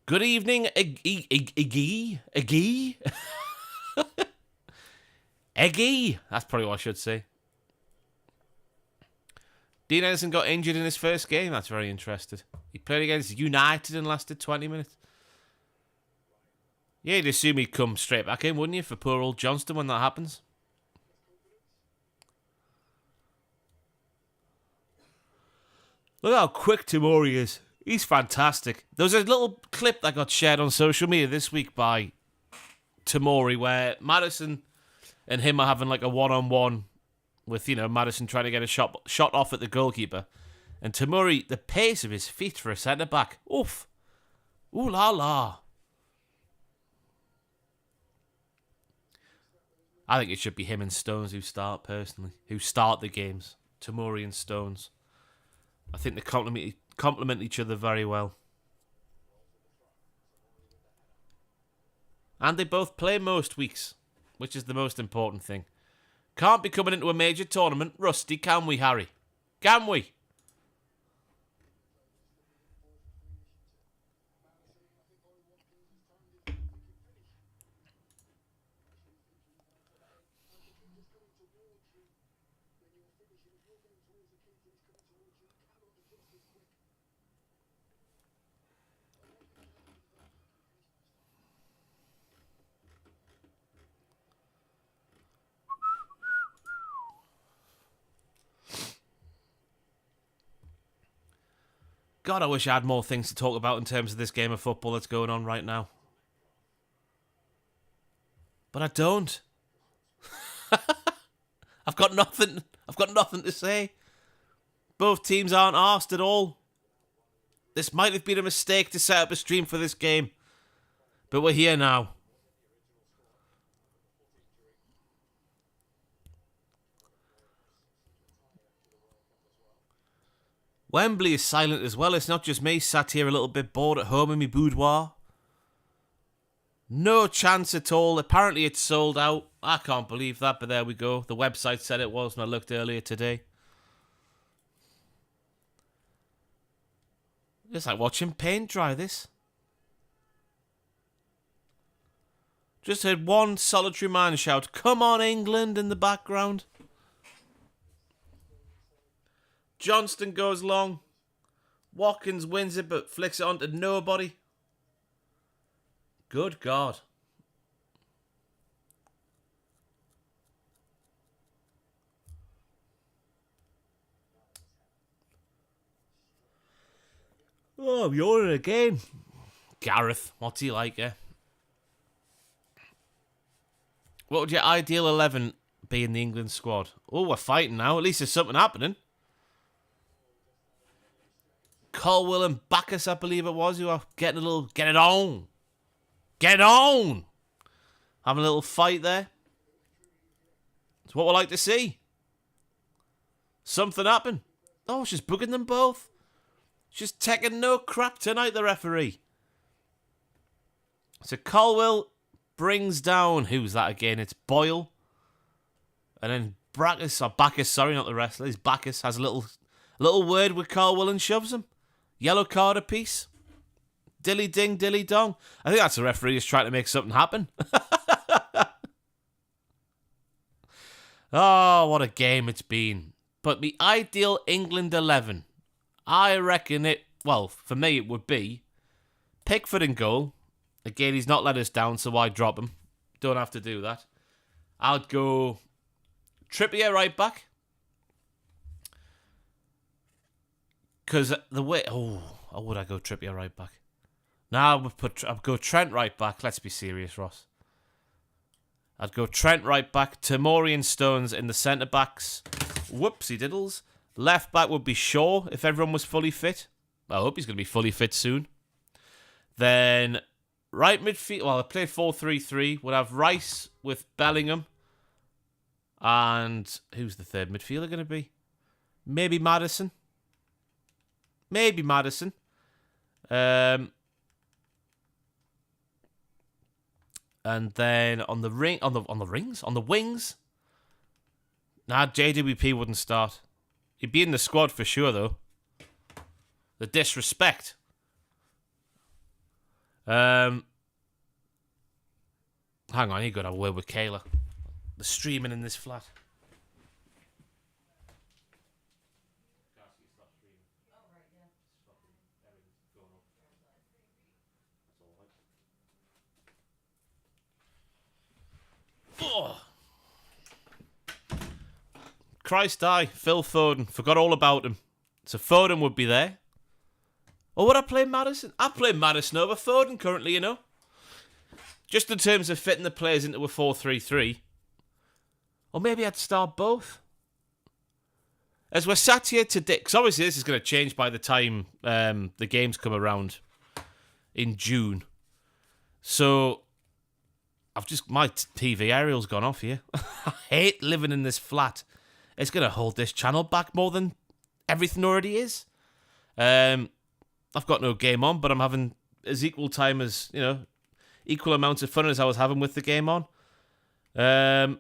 Good evening, Iggy. Eggy. That's probably what I should say. Dean Henderson got injured in his first game. That's very interesting. He played against United and lasted 20 minutes. Yeah, you'd assume he'd come straight back in, wouldn't you, for poor old Johnston when that happens? Look how quick Tamori is. He's fantastic. There was a little clip that got shared on social media this week by Tamori where Madison and him are having like a one-on-one with, Madison trying to get a shot off at the goalkeeper. And Tamori, the pace of his feet for a centre-back. Oof. Ooh la la. I think it should be him and Stones who start, personally. Who start the games. Tamori and Stones. I think they complement each other very well. And they both play most weeks, which is the most important thing. Can't be coming into a major tournament rusty, can we, Harry? Can we? God, I wish I had more things to talk about in terms of this game of football that's going on right now. But I don't. I've got nothing to say. Both teams aren't arsed at all. This might have been a mistake to set up a stream for this game. But we're here now. Wembley is silent as well. It's not just me sat here a little bit bored at home in my boudoir. No chance at all. Apparently it's sold out. I can't believe that, but there we go. The website said it was when I looked earlier today. It's like watching paint dry, this. Just heard one solitary man shout, "Come on, England," in the background. Johnston goes long. Watkins wins it, but flicks it onto nobody. Good God. Oh, you're in again. Gareth, what's he like, yeah? What would your ideal 11 be in the England squad? Oh, we're fighting now. At least there's something happening. Colwell and Bacchus, I believe it was, who are getting a little... Get it on! Get on! Having a little fight there. It's what we like to see. Something happen. Oh, she's booking them both. She's taking no crap tonight, the referee. So Colwell brings down... Who's that again? It's Boyle. And then Bacchus, sorry, not the wrestler. It's Bacchus has a little word with Colwell and shoves him. Yellow card apiece. Dilly ding, dilly dong. I think that's the referee just trying to make something happen. Oh, what a game it's been. But the ideal England 11, I reckon it, well, for me it would be Pickford in goal. Again, he's not let us down, so why drop him? Don't have to do that. I'd go Trippier right back. Because the way... Oh, would I go Trippier right back? Now I'd go Trent right back. Let's be serious, Ross. I'd go Trent right back. Tamori and Stones in the centre-backs. Whoopsie diddles. Left back would be Shaw if everyone was fully fit. I hope he's going to be fully fit soon. Then right midfield... Well, I play 4-3-3. Would have Rice with Bellingham. And who's the third midfielder going to be? Maybe Maddison. And then on the wings. Nah, JWP wouldn't start. He'd be in the squad for sure, though. The disrespect. Hang on, you got a word with Kayla. The streaming in this flat. Oh. Christ I, Phil Foden. Forgot all about him. So Foden would be there. Or would I play Maddison? I play Maddison over Foden currently, you know. Just in terms of fitting the players into a 4-3-3. Or maybe I'd start both. As we're sat here today, because obviously this is going to change by the time the games come around in June. So... my TV aerial's gone off here. I hate living in this flat. It's going to hold this channel back more than everything already is. I've got no game on, but I'm having as equal time as, equal amounts of fun as I was having with the game on. And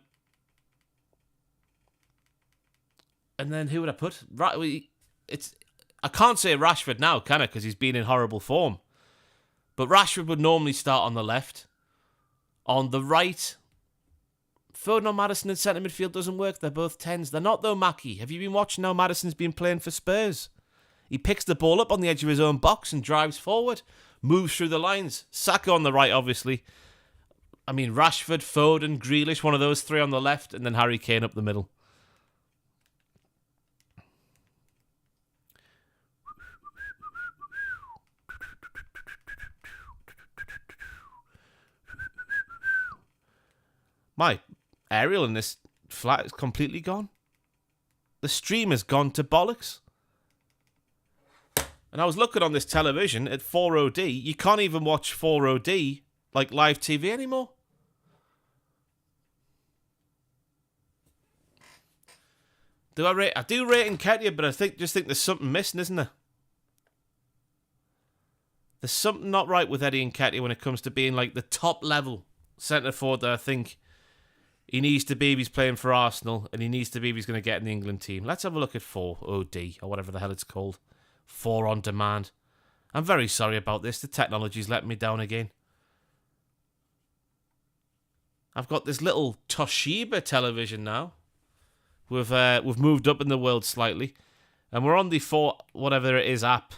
then who would I put? I can't say Rashford now, can I? Because he's been in horrible form. But Rashford would normally start on the left. On the right, Foden or Maddison in centre midfield doesn't work. They're both 10s. They're not, though, Mackie. Have you been watching how Maddison's been playing for Spurs? He picks the ball up on the edge of his own box and drives forward. Moves through the lines. Saka on the right, obviously. I mean, Rashford, Foden, Grealish, one of those three on the left, and then Harry Kane up the middle. My aerial in this flat is completely gone. The stream has gone to bollocks. And I was looking on this television at 4OD. You can't even watch 4OD like live TV anymore. I do rate Nketiah, but I just think there's something missing, isn't there? There's something not right with Eddie Nketiah when it comes to being like the top level centre forward that I think he needs to be if he's playing for Arsenal, and he needs to be if he's going to get in the England team. Let's have a look at 4OD, or whatever the hell it's called. 4 on demand. I'm very sorry about this. The technology's letting me down again. I've got this little Toshiba television now. We've moved up in the world slightly, and we're on the 4 whatever it is app.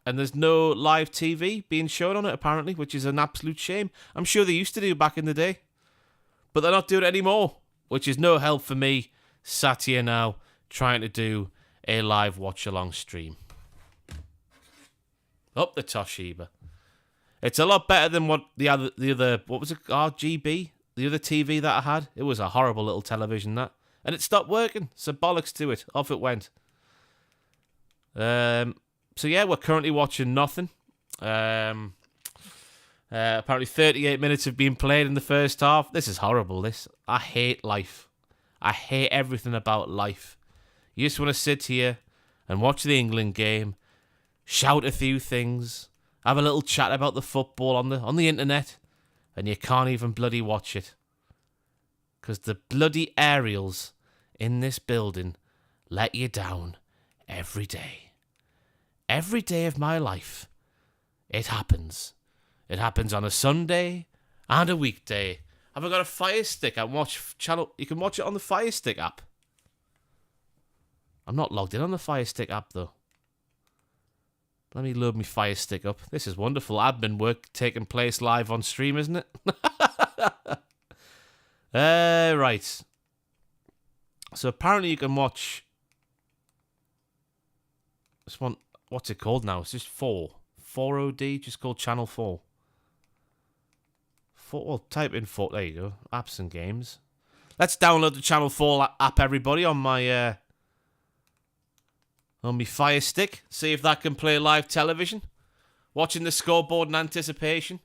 And there's no live TV being shown on it, apparently, which is an absolute shame. I'm sure they used to do back in the day. But they're not doing it anymore, which is no help for me, sat here now, trying to do a live watch-along stream. Up the Toshiba. It's a lot better than what the other, what was it, RGB? The other TV that I had. It was a horrible little television, that. And it stopped working, so bollocks to it. Off it went. So yeah, we're currently watching nothing. Apparently 38 minutes have been played in the first half. This is horrible, this. I hate life. I hate everything about life. You just want to sit here and watch the England game, shout a few things, have a little chat about the football on the internet, and you can't even bloody watch it. Because the bloody aerials in this building let you down every day. Every day of my life, it happens. It happens on a Sunday and a weekday. Have I got a Fire Stick? You can watch it on the Fire Stick app. I'm not logged in on the Fire Stick app, though. Let me load my Fire Stick up. This is wonderful admin work taking place live on stream, isn't it? Right. So apparently you can watch this one. What's it called now? It's just 4OD, just called Channel 4. Well, type in 4. There you go. Apps and games. Let's download the Channel 4 app, everybody, on my Fire Stick. See if that can play live television. Watching the scoreboard in anticipation.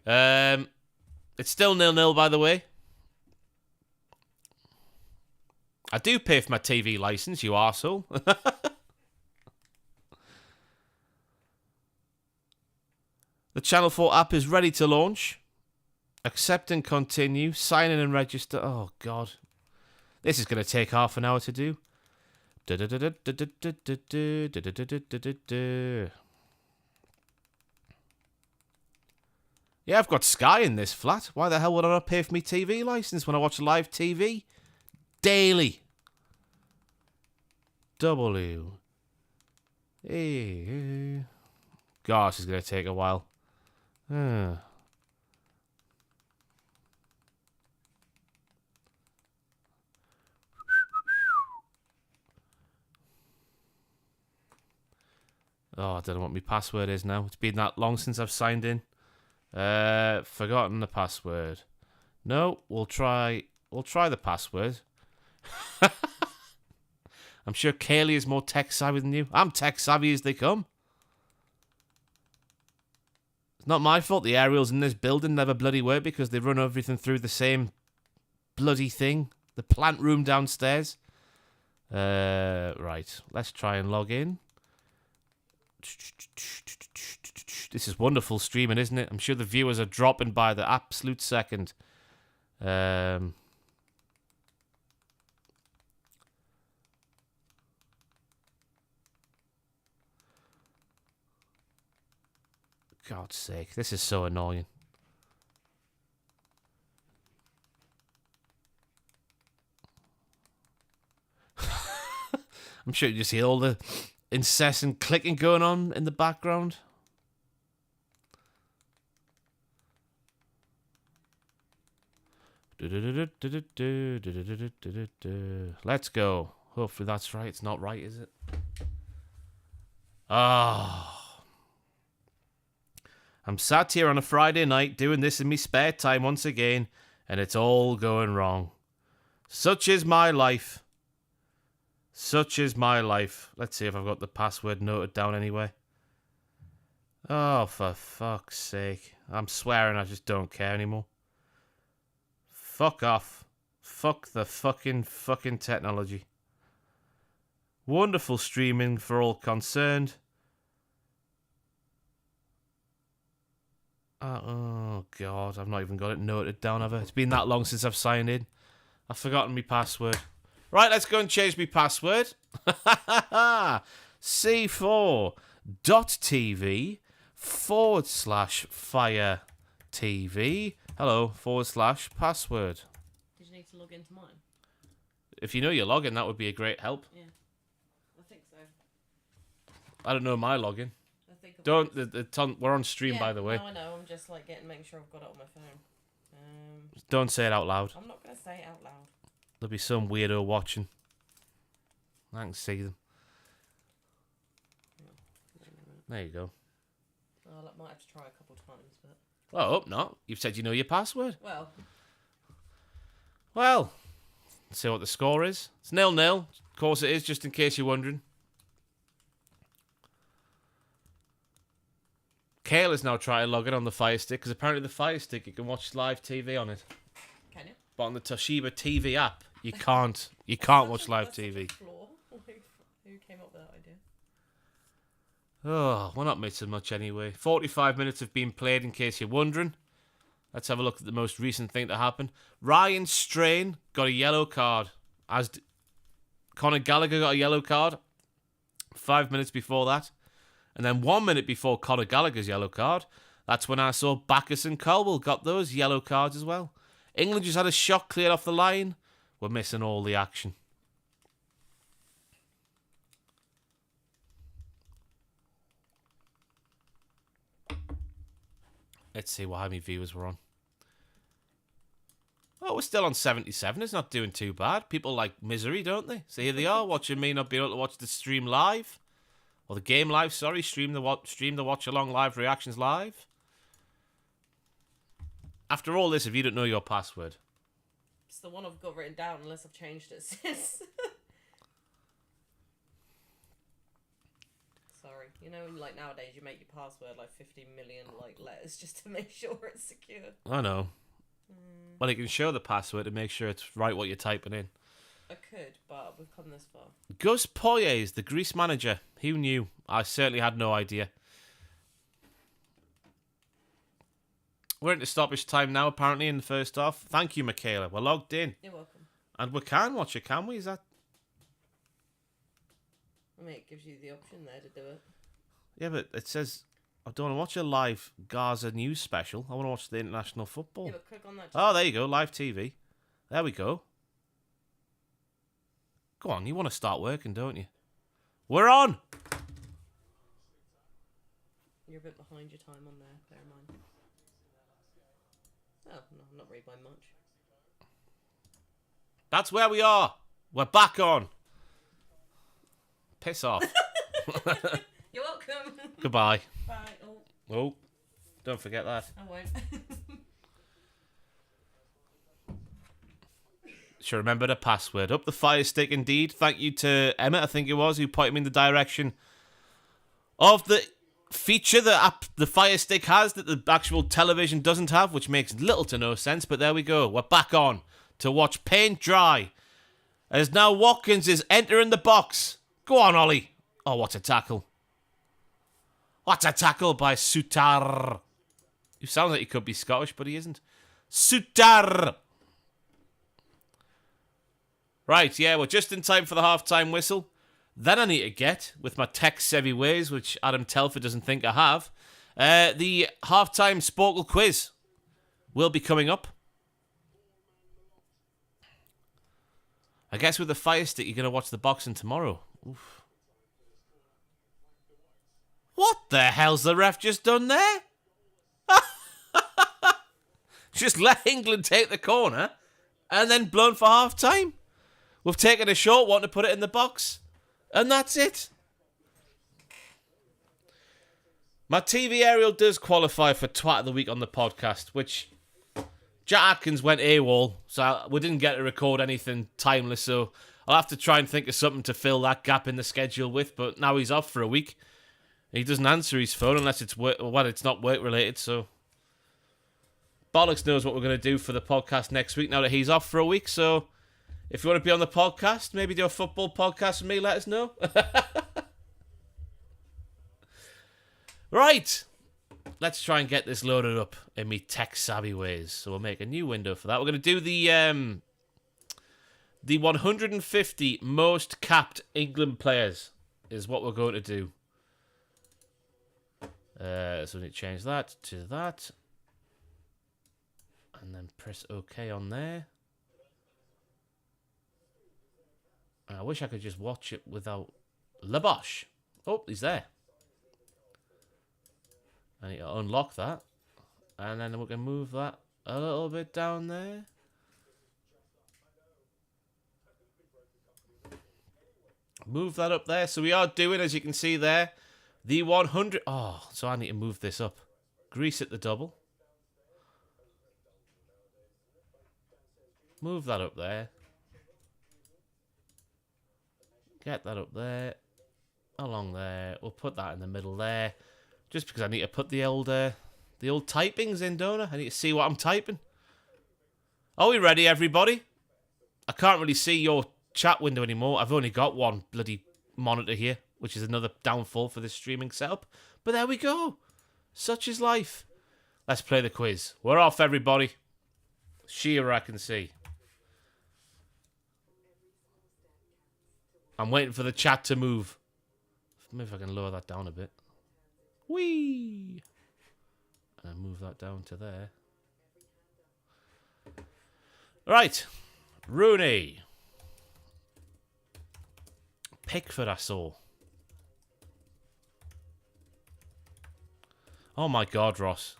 It's still 0-0, by the way. I do pay for my TV license, you arsehole. The Channel 4 app is ready to launch. Accept and continue. Sign in and register. Oh, God. This is going to take half an hour to do. Yeah, I've got Sky in this flat. Why the hell would I not pay for my TV license when I watch live TV? Daily. W. A. Gosh, it's going to take a while. Oh, I don't know what my password is now. It's been that long since I've signed in. Forgotten the password. No, we'll try the password. I'm sure Kaylee is more tech savvy than you. I'm tech savvy as they come. Not my fault the aerials in this building never bloody work because they run everything through the same bloody thing. The plant room downstairs. Right. Let's try and log in. This is wonderful streaming, isn't it? I'm sure the viewers are dropping by the absolute second. God's sake, this is so annoying. I'm sure you just hear all the incessant clicking going on in the background. Let's go. Hopefully that's right. It's not right, is it? Ah. I'm sat here on a Friday night doing this in my spare time once again, and it's all going wrong. Such is my life. Such is my life. Let's see if I've got the password noted down anyway. Oh, for fuck's sake. I'm swearing I just don't care anymore. Fuck off. Fuck the fucking technology. Wonderful streaming for all concerned. Oh, God. I've not even got it noted down, have I? It's been that long since I've signed in. I've forgotten my password. Right, let's go and change my password. c4.tv/fire TV. Hello, /password. Did you need to log into mine? If you know your login, that would be a great help. Yeah, I think so. I don't know my login. I think We're on stream, yeah, by the way. No, I know. I'm just like making sure I've got it on my phone. Don't say it out loud. I'm not gonna say it out loud. There'll be some weirdo watching. I can see them. There you go. I might have to try a couple times, but. Well, I hope not. You've said you know your password. Well, let's see what the score is. It's 0-0. Of course it is, just in case you're wondering. Kale is now trying to log in on the Fire Stick, because apparently the Fire Stick, you can watch live TV on it. can you? But on the Toshiba TV app, you can't. You can't watch live TV. Who came up with that idea? Oh, we're not missing much anyway. 45 minutes have been played, in case you're wondering. Let's have a look at the most recent thing that happened. Ryan Strain got a yellow card. Conor Gallagher got a yellow card 5 minutes before that. And then 1 minute before Conor Gallagher's yellow card, that's when I saw Backus and Colwell got those yellow cards as well. England just had a shot cleared off the line. We're missing all the action. Let's see how many viewers we're on. Oh, we're still on 77. It's not doing too bad. People like misery, don't they? So here they are, watching me not being able to watch the stream live. Or the game live, sorry. Stream the Watchalong live reactions live. After all this, if you don't know your password. It's the one I've got written down, unless I've changed it since. Sorry. You know, like nowadays you make your password like 50 million like letters just to make sure it's secure. I know. Well, you can show the password to make sure it's right what you're typing in. I could, but we've come this far. Gus Poyet, the Greece manager. Who knew? I certainly had no idea. We're into stoppage time now, apparently, in the first half. Thank you, Michaela. We're logged in. You're welcome. And we can watch it, can we? Is that... I mean, it gives you the option there to do it. Yeah, but it says... I don't want to watch a live Gaza news special. I want to watch the international football. Yeah, but click on that. Oh, there you go. Live TV. There we go. Go on, you want to start working, don't you? We're on! You're a bit behind your time on there, bear in mind. Oh, no, not really by much. That's where we are. We're back on. Piss off. You're welcome. Goodbye. Bye. Oh, don't forget that. I won't. Should remember the password. Up the Fire Stick, indeed. Thank you to Emma, I think it was, who pointed me in the direction of the feature that the Fire Stick has that the actual television doesn't have, which makes little to no sense. But there we go. We're back on to watch paint dry. As now Watkins is entering the box. Go on, Ollie. Oh, what a tackle. What a tackle by Sutar. He sounds like he could be Scottish, but he isn't. Sutar. Right, yeah, we're just in time for the half-time whistle. Then I need to get, with my tech-savvy ways, which Adam Telford doesn't think I have, the half-time Sporkle quiz will be coming up. I guess with the Fire Stick, you're going to watch the boxing tomorrow. Oof. What the hell's the ref just done there? Just let England take the corner and then blown for half-time. We've taken a short one to put it in the box. And that's it. My TV aerial does qualify for Twat of the Week on the podcast, which Jack Atkins went AWOL, so we didn't get to record anything timeless, so I'll have to try and think of something to fill that gap in the schedule with, but now he's off for a week. He doesn't answer his phone unless it's work, well, it's not work-related, so Bollocks knows what we're going to do for the podcast next week now that he's off for a week, so if you want to be on the podcast, maybe do a football podcast with me, let us know. Right. let's try and get this loaded up in me tech-savvy ways. So we'll make a new window for that. We're going to do the 150 most capped England players is what we're going to do. So we need to change that to that. And then press OK on there. I wish I could just watch it without Labosh. Oh, he's there. I need to unlock that. And then we can move that a little bit down there. Move that up there. So we are doing, as you can see there, the 100... Oh, so I need to move this up. Grease it the double. Move that up there. Get that up there. Along there. We'll put that in the middle there. Just because I need to put the old typings in, don't I? I need to see what I'm typing. Are we ready, everybody? I can't really see your chat window anymore. I've only got one bloody monitor here, which is another downfall for this streaming setup. But there we go. Such is life. Let's play the quiz. We're off, everybody. Shearer, I can see. I'm waiting for the chat to move. Maybe if I can lower that down a bit. Whee! And move that down to there. Right. Rooney. Pickford, I saw. Oh my God, Ross.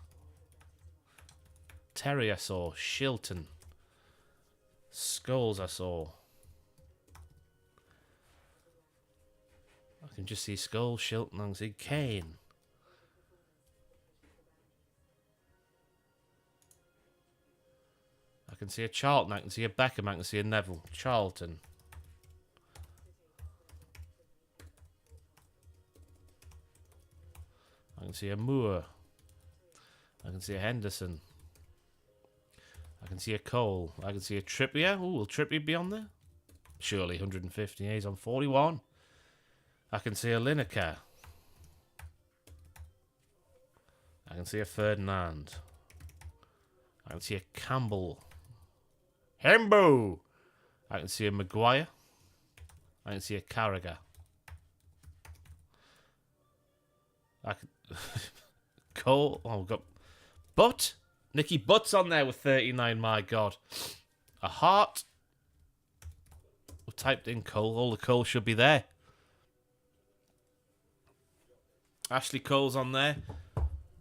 Terry, I saw. Shilton. Scholes, I saw. I can just see Scholes, Shilton, I can see Kane. I can see a Charlton, I can see a Beckham, I can see a Neville. Charlton. I can see a Moore. I can see a Henderson. I can see a Cole. I can see a Trippier. Ooh, will Trippier be on there? Surely 150. Yeah, he's on 41. I can see a Lineker. I can see a Ferdinand. I can see a Campbell. Hembo! I can see a Maguire. I can see a Carragher. I can... Cole. Oh, we've got... Butt. Nicky Butt's on there with 39, my God. A Hart. We typed in Cole. All the Cole should be there. Ashley Cole's on there.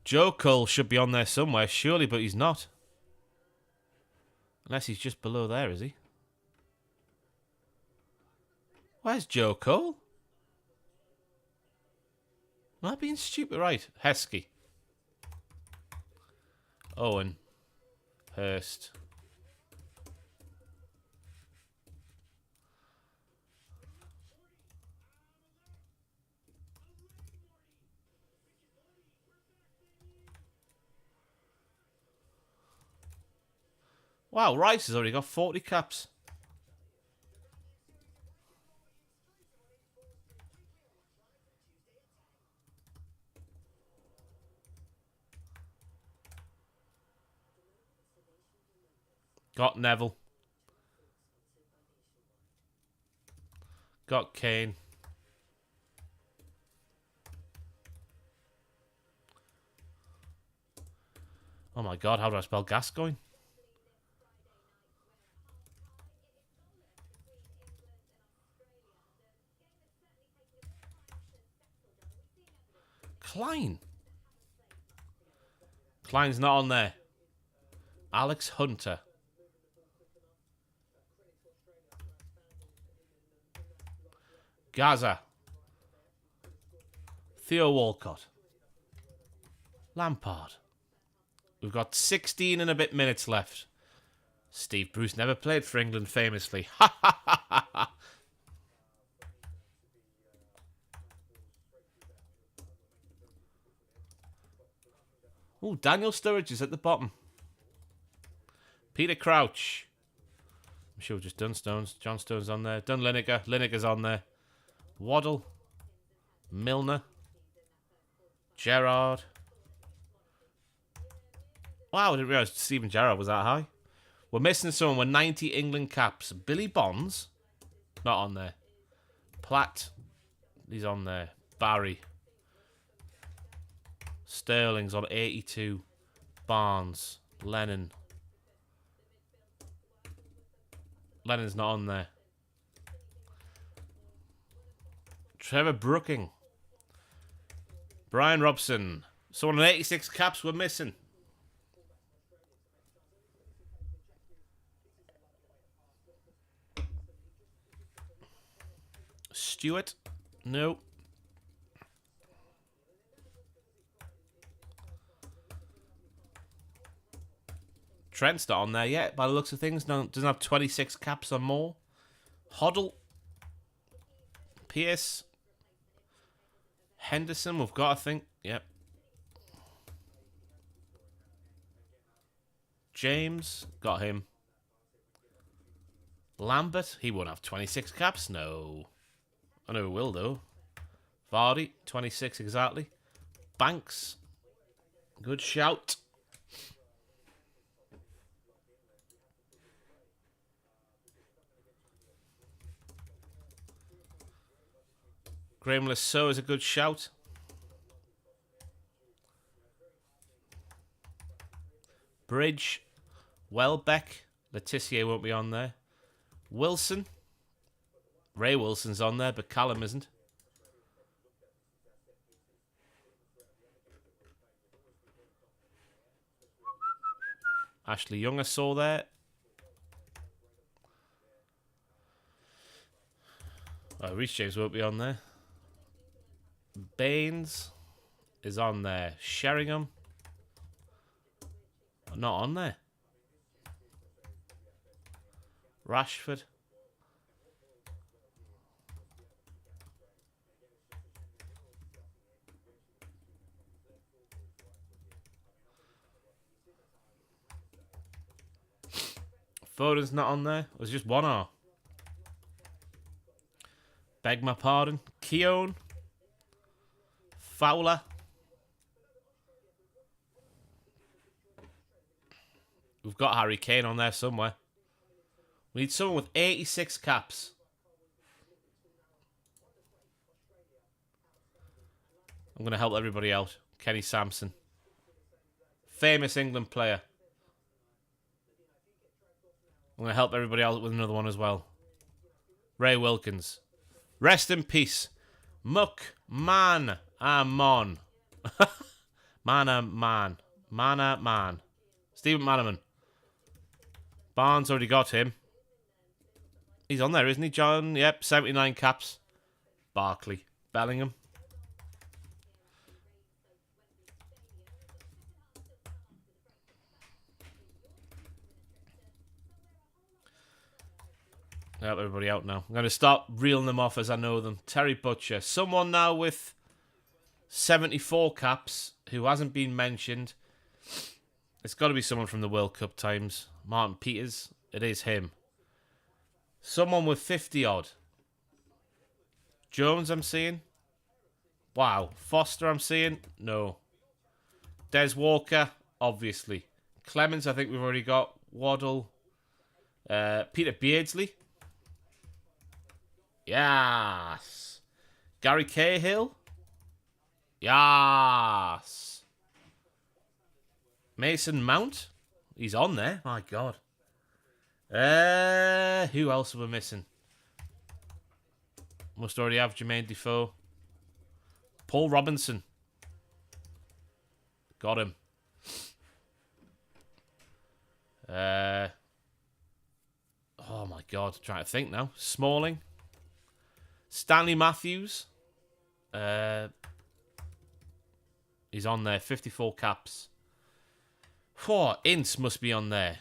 Joe Cole should be on there somewhere, surely, but he's not. Unless he's just below there, is he? Where's Joe Cole? Am I being stupid? Right, Heskey. Owen. Hurst. Wow, Rice has already got 40 caps. Got Neville. Got Kane. Oh my God, how do I spell Gascoigne? Klein. Klein's not on there. Alex Hunter. Gaza. Theo Walcott. Lampard. We've got 16 and a bit minutes left. Steve Bruce never played for England famously. Ha ha ha ha ha. Oh, Daniel Sturridge is at the bottom. Peter Crouch. I'm sure we've just done Stones. John Stones on there. Done Lineker. Lineker's on there. Waddle. Milner. Gerrard. Wow, I didn't realise Stephen Gerrard was that high. We're missing someone with 90 England caps. Billy Bonds, not on there. Platt, he's on there. Barry. Sterling's on 82. Barnes. Lennon. Lennon's not on there. Trevor Brooking. Brian Robson. Someone on 86 caps we're missing. Stewart. No. Trent's not on there yet, by the looks of things. No, doesn't have 26 caps or more. Hoddle. Pierce. Henderson, we've got, I think. Yep. James, got him. Lambert, he won't have 26 caps. No. I know he will, though. Vardy, 26 exactly. Banks. Good shout. Graham Lasso is a good shout. Bridge. Welbeck. Letitia won't be on there. Wilson. Ray Wilson's on there, but Callum isn't. Ashley Young I saw there. Oh, Reece James won't be on there. Baines is on there. Sheringham. Not on there. Rashford. Foden's not on there. There's just one R. Beg my pardon. Keown. Fowler. We've got Harry Kane on there somewhere. We need someone with 86 caps. I'm going to help everybody out. Kenny Sampson. Famous England player. I'm going to help everybody out with another one as well. Ray Wilkins. Rest in peace. Muck Man Amon. Man. Stephen Manaman. Barnes already got him. He's on there, isn't he, John? Yep, 79 caps. Barkley. Bellingham. Help everybody out now. I'm going to start reeling them off as I know them. Terry Butcher. Someone now with 74 caps who hasn't been mentioned. It's got to be someone from the World Cup times. Martin Peters. It is him. Someone with 50 odd. Jones I'm seeing. Wow. Foster I'm seeing. No. Des Walker. Obviously. Clemens I think we've already got. Waddle. Peter Beardsley. Yes. Gary Cahill. Yes. Mason Mount. He's on there. My God. Who else are we missing? Must already have Jermaine Defoe. Paul Robinson. Got him. Oh my God. Trying to think now. Smalling. Stanley Matthews. He's on there. 54 caps. Ince must be on there.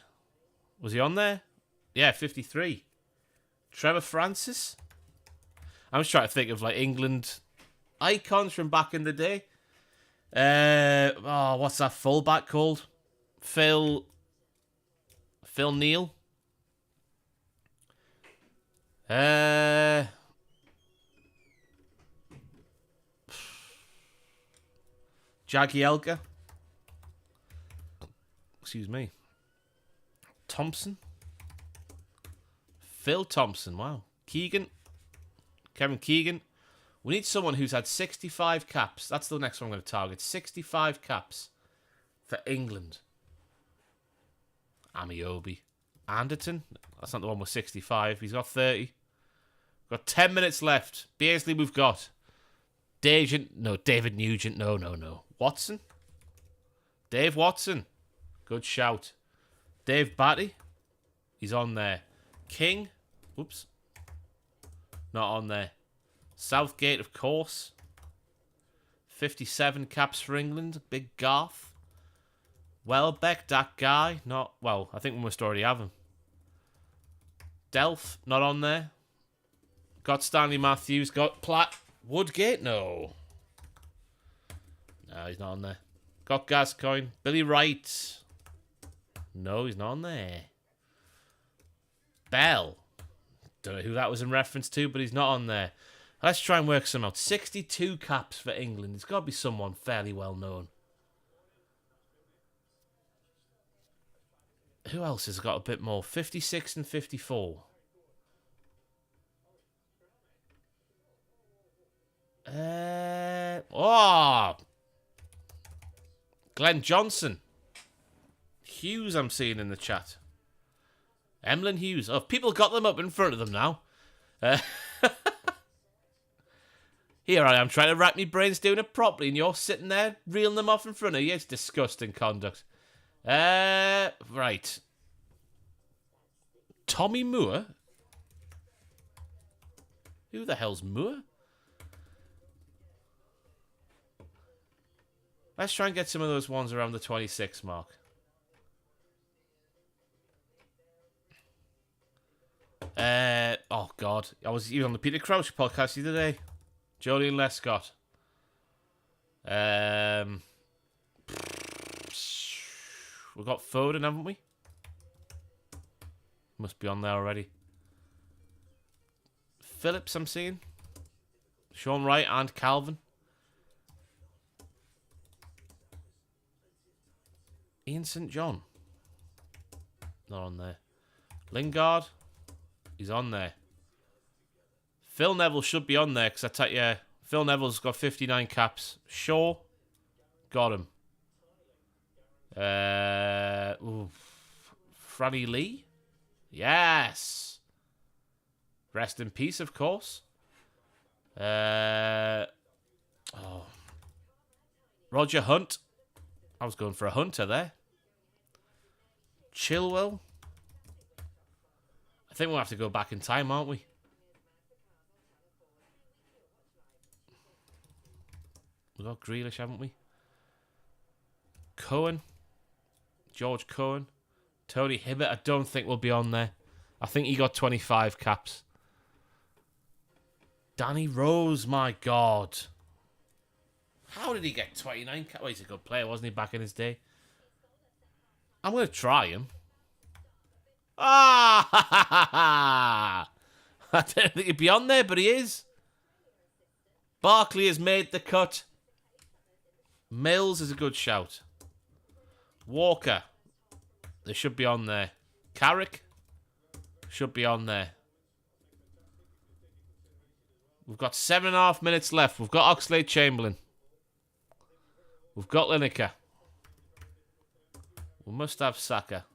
Was he on there? Yeah, 53. Trevor Francis. I'm just trying to think of like England icons from back in the day. What's that fullback called? Phil Neal. Jagielka. Excuse me. Thompson. Phil Thompson. Wow. Keegan. Kevin Keegan. We need someone who's had 65 caps. That's the next one I'm going to target. 65 caps for England. Amiobi. Anderton. That's not the one with 65. He's got 30. We've got 10 minutes left. Beardsley we've got. David Nugent. No. Watson. Dave Watson. Good shout. Dave Batty. He's on there. King. Whoops. Not on there. Southgate, of course. 57 caps for England. Big Garth. Welbeck, that guy. Not, well, I think we must already have him. Delph, not on there. Got Stanley Matthews. Got Platt. Woodgate, no. No, he's not on there. Got Gascoigne. Billy Wright. No, he's not on there. Bell. Don't know who that was in reference to, but he's not on there. Let's try and work some out. 62 caps for England. It's got to be someone fairly well known. Who else has got a bit more? 56 and 54. Glenn Johnson. Hughes I'm seeing in the chat. Emlyn Hughes. Oh, people got them up in front of them now. Here I am trying to rack my brains doing it properly, and you're sitting there reeling them off in front of you. It's disgusting conduct. Right. Tommy Moore? Who the hell's Moore? Let's try and get some of those ones around the 26 mark. Oh, God. I was even on the Peter Crouch podcast the other day. Jolien Lescott. We've got Foden, haven't we? Must be on there already. Phillips, I'm seeing. Sean Wright and Calvin. Ian St. John. Not on there. Lingard. He's on there. Phil Neville should be on there because I tell you, Phil Neville's got 59 caps. Shaw. Got him. Franny Lee. Yes. Rest in peace, of course. Roger Hunt. I was going for a Hunter there. Chilwell. I think we'll have to go back in time, aren't we? We've got Grealish, haven't we? Cohen. George Cohen. Tony Hibbert, I don't think will be on there. I think he got 25 caps. Danny Rose, my God. How did he get 29 caps? Well, he's a good player, wasn't he, back in his day? I'm going to try him. Ah! I don't think he'd be on there, but he is. Barkley has made the cut. Mills is a good shout. Walker. They should be on there. Carrick. Should be on there. We've got 7.5 minutes left. We've got Oxlade-Chamberlain. We've got Lineker. We must have Saka.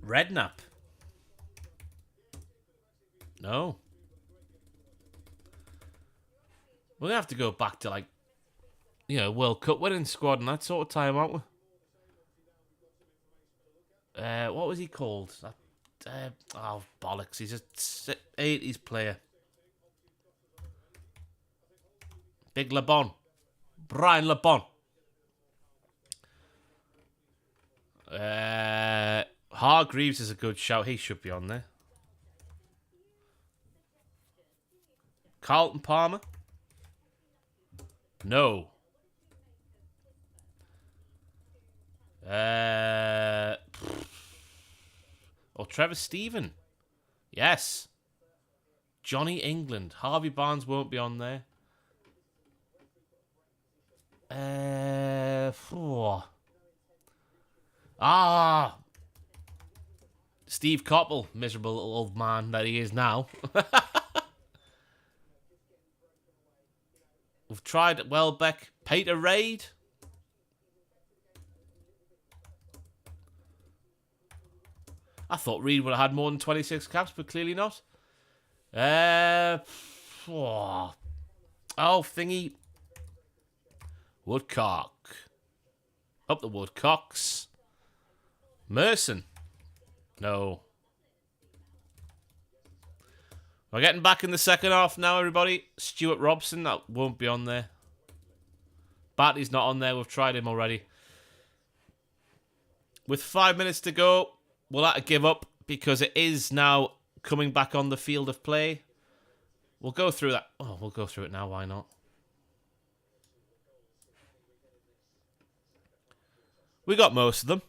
Redknapp. No. We're going to have to go back to, like, you know, World Cup winning squad and that sort of time, aren't we? What was he called? Oh, bollocks. He's a 80s player. Big LeBon. Brian LeBon. Hargreaves is a good shout. He should be on there. Carlton Palmer. No. Or Trevor Stephen. Yes. Johnny England. Harvey Barnes won't be on there. Steve Coppell, miserable little old man that he is now. We've tried Welbeck. Peter Reid. I thought Reid would have had more than 26 caps, but clearly not. Thingy. Woodcock. Up the Woodcocks. Merson. No. We're getting back in the second half now, everybody. Stuart Robson, that won't be on there. Barty's not on there. We've tried him already. With 5 minutes to go, we'll have to give up because it is now coming back on the field of play. We'll go through that. Oh, we'll go through it now. Why not? We got most of them.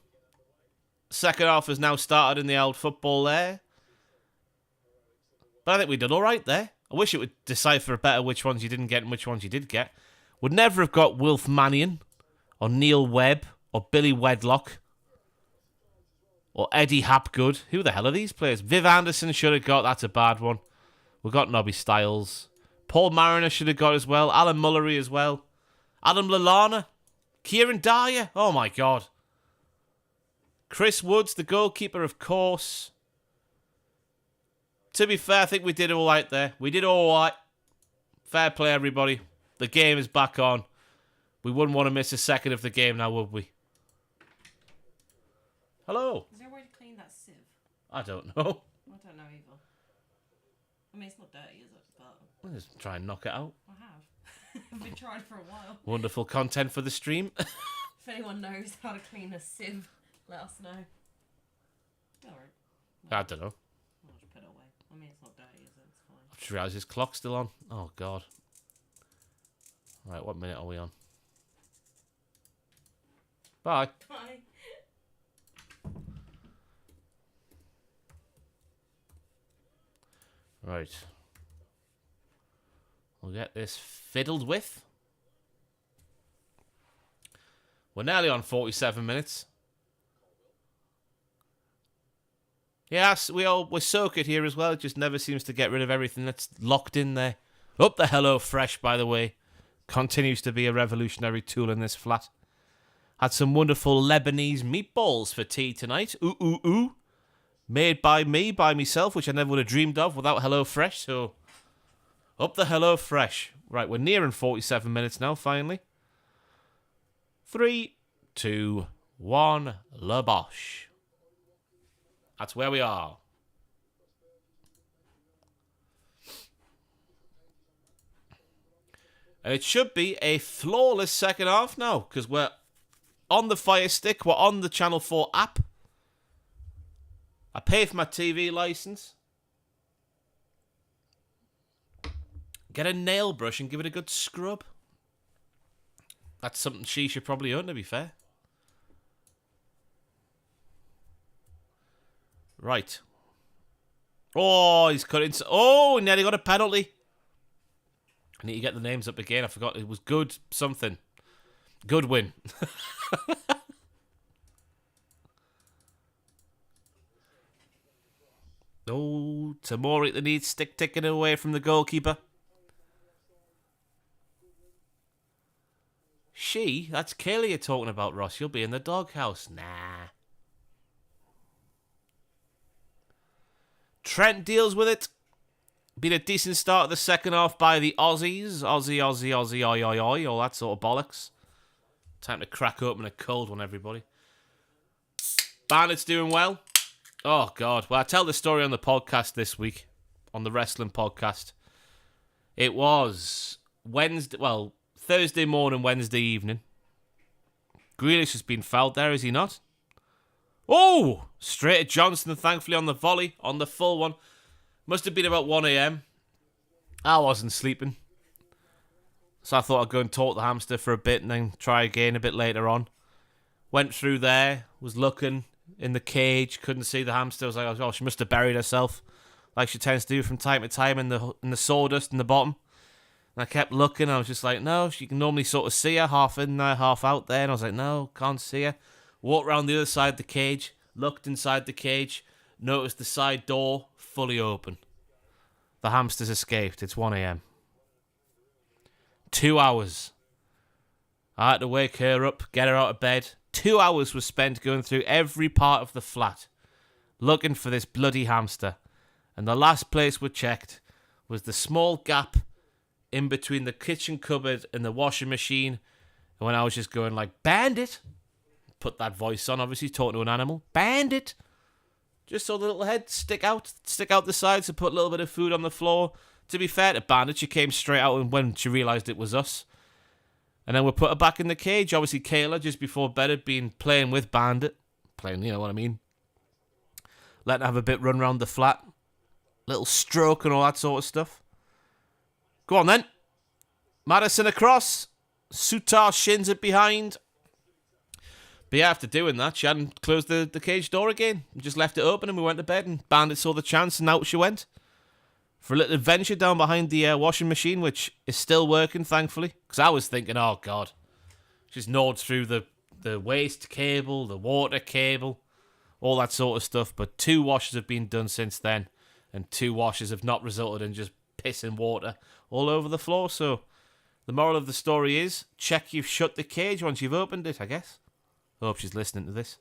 Second half has now started in the old football there. But I think we did all right there. I wish it would decipher better which ones you didn't get and which ones you did get. Would never have got Wilf Mannion or Neil Webb or Billy Wedlock or Eddie Hapgood. Who the hell are these players? Viv Anderson should have got. That's a bad one. We got Nobby Styles. Paul Mariner should have got as well. Alan Mullery as well. Adam Lallana. Kieran Dyer. Oh my God. Chris Woods, the goalkeeper, of course. To be fair, I think we did all right there. We did all right. Fair play, everybody. The game is back on. We wouldn't want to miss a second of the game now, would we? Hello. Is there a way to clean that sieve? I don't know. I don't know either. I mean, it's not dirty, is it? But We'll just try and knock it out. I have. I've been trying for a while. Wonderful content for the stream. If anyone knows how to clean a sieve, let us know. Alright. I don't know. I'll just put it away. I mean, it's not dirty, is it? It's fine. I've just realised his clock's still on. Oh, God. Right, what minute are we on? Bye. Bye. Right. We'll get this fiddled with. We're nearly on 47 minutes. Yes, we soak it here as well. It just never seems to get rid of everything that's locked in there. Up the Hello Fresh, by the way. Continues to be a revolutionary tool in this flat. Had some wonderful Lebanese meatballs for tea tonight. Ooh, ooh, ooh. Made by me, by myself, which I never would have dreamed of without Hello Fresh. So, up the Hello Fresh. Right, we're nearing 47 minutes now, finally. 3, 2, 1, La Boche. That's where we are. And it should be a flawless second half now, because we're on the Fire Stick, we're on the Channel 4 app. I pay for my TV license. Get a nail brush and give it a good scrub. That's something she should probably own, to be fair. Right. Oh, he's cut in. Oh, nearly got a penalty. I need to get the names up again. I forgot. It was good something. Goodwin. Oh, Tamori that needs stick ticking away from the goalkeeper. She? That's Kaylee you're talking about, Ross. You'll be in the doghouse. Nah. Trent deals with it. Been a decent start of the second half by the Aussies. Aussie, oi, oi, oi. All that sort of bollocks. Time to crack open a cold one, everybody. Barnett's doing well. Oh, God. Well, I tell the story on the podcast this week. On the wrestling podcast. It was Thursday morning, Wednesday evening. Grealish has been fouled there, is he not? Oh! Straight at Johnson, thankfully, on the volley. On the full one. Must have been about 1 a.m. I wasn't sleeping. So I thought I'd go and talk the hamster for a bit and then try again a bit later on. Went through there. Was looking in the cage. Couldn't see the hamster. I was like, oh, she must have buried herself. Like she tends to do from time to time in the sawdust in the bottom. And I kept looking. I was just like, no, you can normally sort of see her half in there, half out there. And I was like, no, can't see her. Walked around the other side of the cage, looked inside the cage, noticed the side door fully open. The hamster's escaped. It's 1 a.m. 2 hours. I had to wake her up, get her out of bed. 2 hours was spent going through every part of the flat, looking for this bloody hamster. And the last place we checked was the small gap in between the kitchen cupboard and the washing machine. And when I was just going like, Bandit! Put that voice on, obviously, talking to an animal. Bandit! Just saw the little head stick out the sides and put a little bit of food on the floor. To be fair to Bandit, she came straight out when she realised it was us. And then we put her back in the cage. Obviously, Kayla, just before bed, had been playing with Bandit. Playing, you know what I mean. Letting her have a bit run around the flat. Little stroke and all that sort of stuff. Go on then. Madison across. Sutar shins it behind. But yeah, after doing that, she hadn't closed the cage door again. We just left it open and we went to bed, and Bandit saw the chance and out she went. For a little adventure down behind the washing machine, which is still working, thankfully. Because I was thinking, oh God. She's gnawed through the waste cable, the water cable, all that sort of stuff. But 2 washes have been done since then. And 2 washes have not resulted in just piss and water all over the floor. So the moral of the story is, check you've shut the cage once you've opened it, I guess. I hope she's listening to this.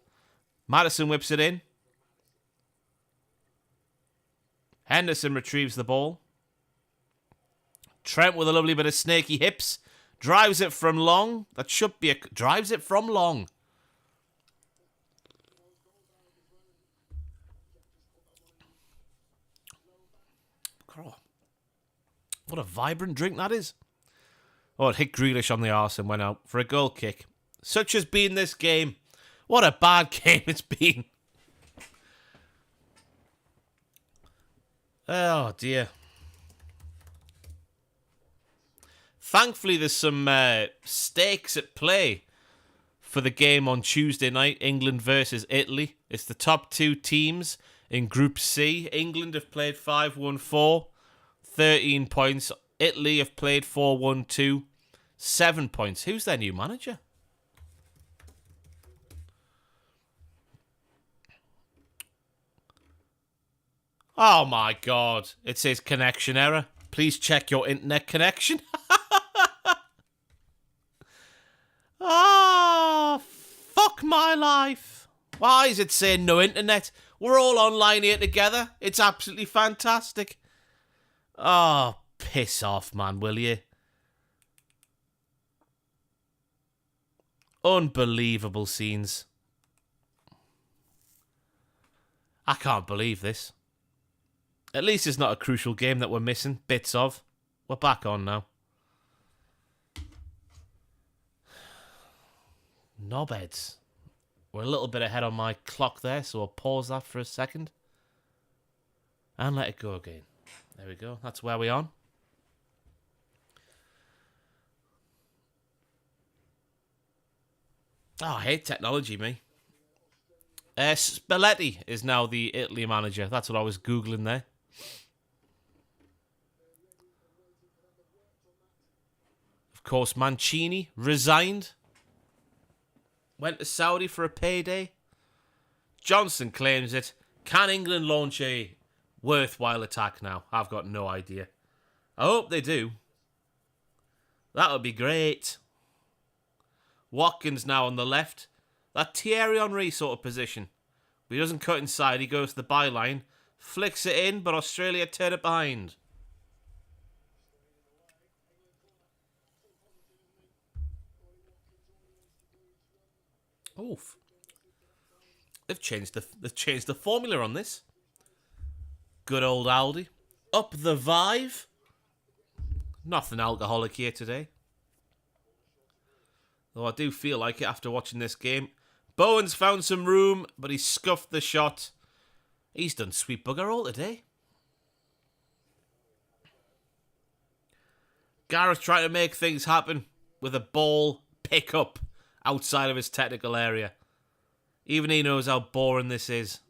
Madison whips it in. Henderson retrieves the ball. Trent with a lovely bit of snaky hips. Drives it from long. That should be drives it from long. What a vibrant drink that is. Oh, it hit Grealish on the arse and went out for a goal kick. Such has been this game. What a bad game it's been. Oh, dear. Thankfully, there's some stakes at play for the game on Tuesday night, England versus Italy. It's the top 2 teams in Group C. England have played 5-1-4, 13 points. Italy have played 4-1-2, 7 points. Who's their new manager? Oh my God. It says connection error. Please check your internet connection. Oh, fuck my life. Why is it saying no internet? We're all online here together. It's absolutely fantastic. Oh, piss off, man, will you? Unbelievable scenes. I can't believe this. At least it's not a crucial game that we're missing bits of. We're back on now. Knobheads. We're a little bit ahead on my clock there, so I'll pause that for a second. And let it go again. There we go. That's where we're on. Oh, I hate technology, me. Spalletti is now the Italy manager. That's what I was Googling there. Of course, Mancini resigned. Went to Saudi for a payday. Johnson claims it. Can England launch a worthwhile attack now? I've got no idea. I hope they do. That would be great. Watkins now on the left. That Thierry Henry sort of position. But he doesn't cut inside. He goes to the byline. Flicks it in, but Australia turn it behind. Oof. They've changed the formula on this. Good old Aldi. Up the vibe. Nothing alcoholic here today. Though I do feel like it after watching this game. Bowen's found some room, but he scuffed the shot. He's done sweet bugger all today. Gareth trying to make things happen with a ball pick up outside of his technical area. Even he knows how boring this is.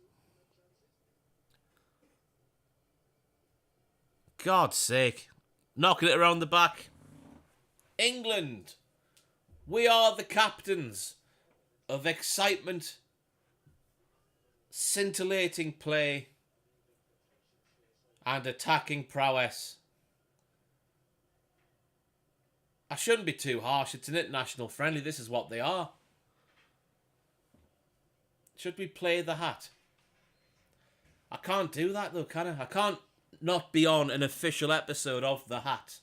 God's sake. knocking it around the back. England, we are the captains of excitement, scintillating play, and attacking prowess. I shouldn't be too harsh. It's an international friendly. This is what they are. Should we play the hat? I can't do that though, can I? I can't not be on an official episode of The Hat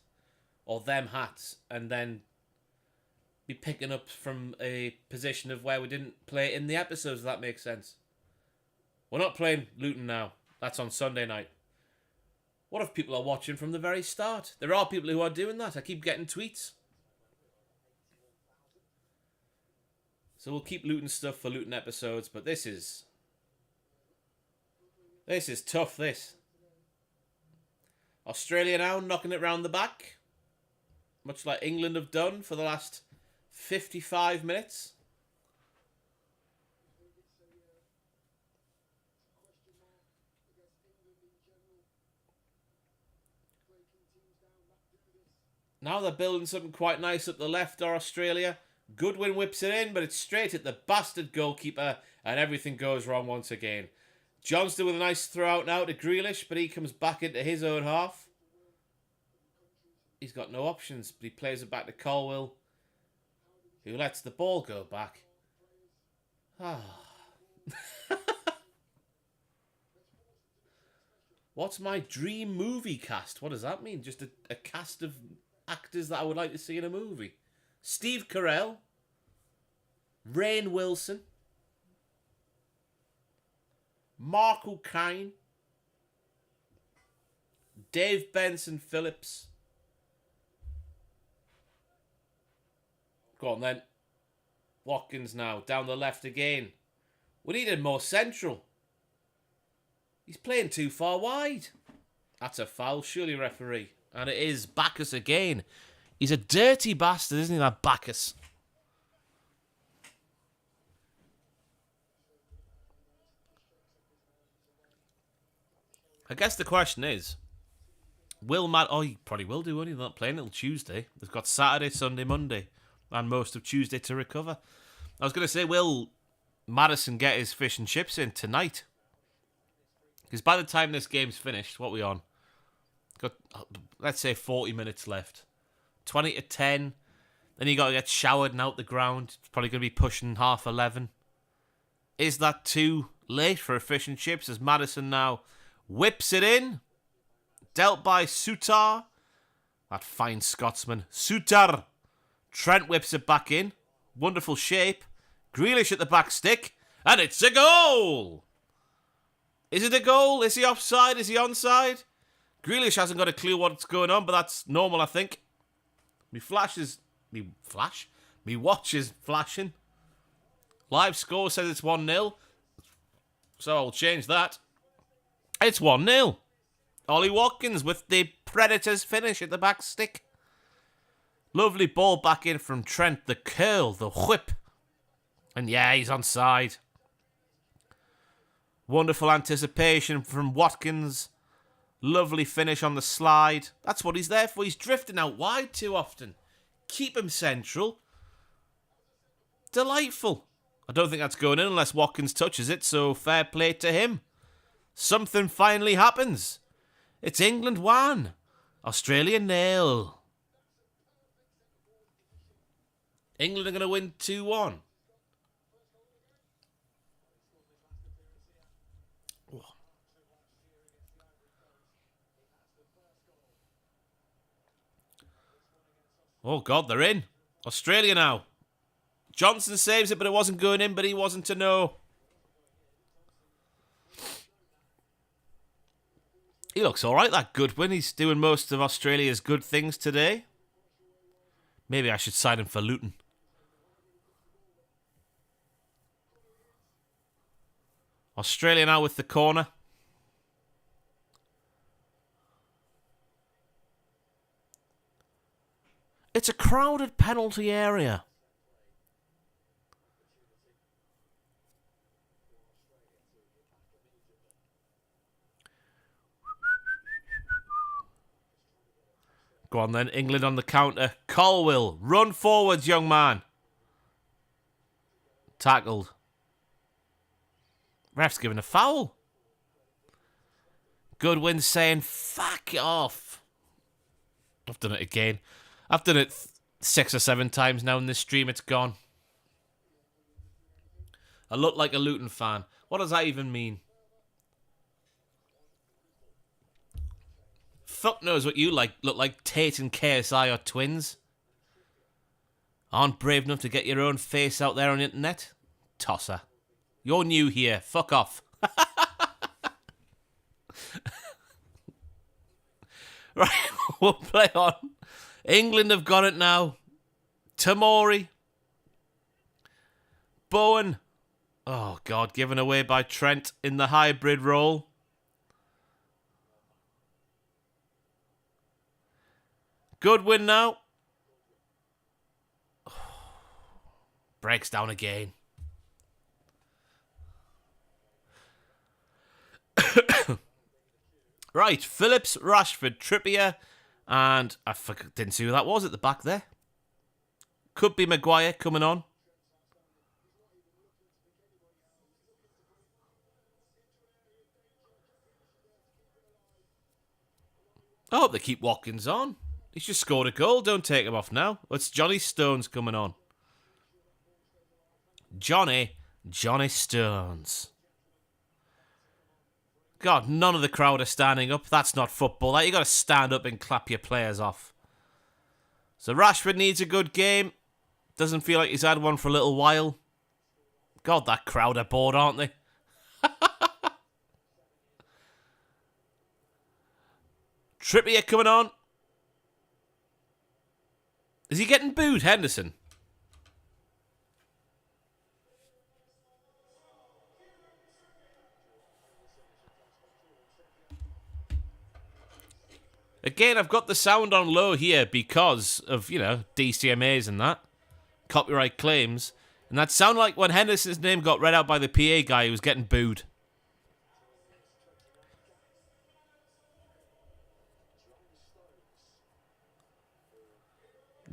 or Them Hats and then be picking up from a position of where we didn't play in the episodes, if that makes sense. We're not playing Luton now. That's on Sunday night. What if people are watching from the very start? There are people who are doing that. I keep getting tweets. So we'll keep Luton stuff for Luton episodes, but this is tough, this. Australia now knocking it round the back. Much like England have done for the last 55 minutes. Now they're building something quite nice up the left, are Australia. Goodwin whips it in, but it's straight at the bastard goalkeeper, and everything goes wrong once again. Johnston with a nice throw out now to Grealish, but he comes back into his own half. He's got no options, but he plays it back to Colwill, who lets the ball go back. What's my dream movie cast? What does that mean? Just a cast of actors that I would like to see in a movie. Steve Carell, Rainn Wilson, Mark O'Kane, Dave Benson Phillips. Go on then. Watkins now, down the left again. We need him more central. He's playing too far wide. That's a foul, surely, referee. And it is Bacchus again. He's a dirty bastard, isn't he, that Bacchus? I guess the question is, will Matt... Oh, he probably will do, won't he? They're not playing until Tuesday. They've got Saturday, Sunday, Monday, and most of Tuesday to recover. I was going to say, will Maddison get his fish and chips in tonight? Because by the time this game's finished, what are we on? Got, let's say, 40 minutes left. 20 to 10. Then you got to get showered and out the ground. It's probably going to be pushing 11:30. Is that too late for a fish and chips? As Maddison now whips it in. Dealt by Sutar. That fine Scotsman. Sutar. Trent whips it back in. Wonderful shape. Grealish at the back stick. And it's a goal! Is it a goal? Is he offside? Is he onside? Grealish hasn't got a clue what's going on, but that's normal, I think. Me watch is flashing. Live score says it's 1-0. So I'll change that. It's 1-0. Ollie Watkins with the Predators finish at the back stick. Lovely ball back in from Trent. The curl, the whip. And yeah, he's onside. Wonderful anticipation from Watkins. Lovely finish on the slide. That's what he's there for. He's drifting out wide too often. Keep him central. Delightful. I don't think that's going in unless Watkins touches it, so fair play to him. Something finally happens. It's England 1, Australia 0. England are going to win 2-1. Oh, God, they're in. Australia now. Johnson saves it, but it wasn't going in, but he wasn't to know. He looks all right, that Goodwin. He's doing most of Australia's good things today. Maybe I should sign him for Luton. Australia now with the corner. It's a crowded penalty area. Go on then. England on the counter. Colwill. Run forwards, young man. Tackled. Ref's given a foul. Goodwin saying, fuck off. I've done it again. I've done it 6 or 7 times now in this stream. It's gone. I look like a Luton fan. What does that even mean? Fuck knows what you like. Look like Tate and KSI are twins. Aren't brave enough to get your own face out there on the internet? Tosser. You're new here. Fuck off. Right, we'll play on. England have got it now. Tamori. Bowen. Oh, God, given away by Trent in the hybrid role. Goodwin now. Breaks down again. Right, Phillips, Rashford, Trippier, and I didn't see who that was at the back there. Could be Maguire coming on. I hope they keep Watkins on. He's just scored a goal. Don't take him off now. It's Johnny Stones coming on. Johnny Stones. God, none of the crowd are standing up. That's not football. You got to stand up and clap your players off. So Rashford needs a good game. Doesn't feel like he's had one for a little while. God, that crowd are bored, aren't they? Trippier coming on. Is he getting booed, Henderson? Again, I've got the sound on low here because of, DCMAs and that. Copyright claims. And that sounded like when Henderson's name got read out by the PA guy who was getting booed.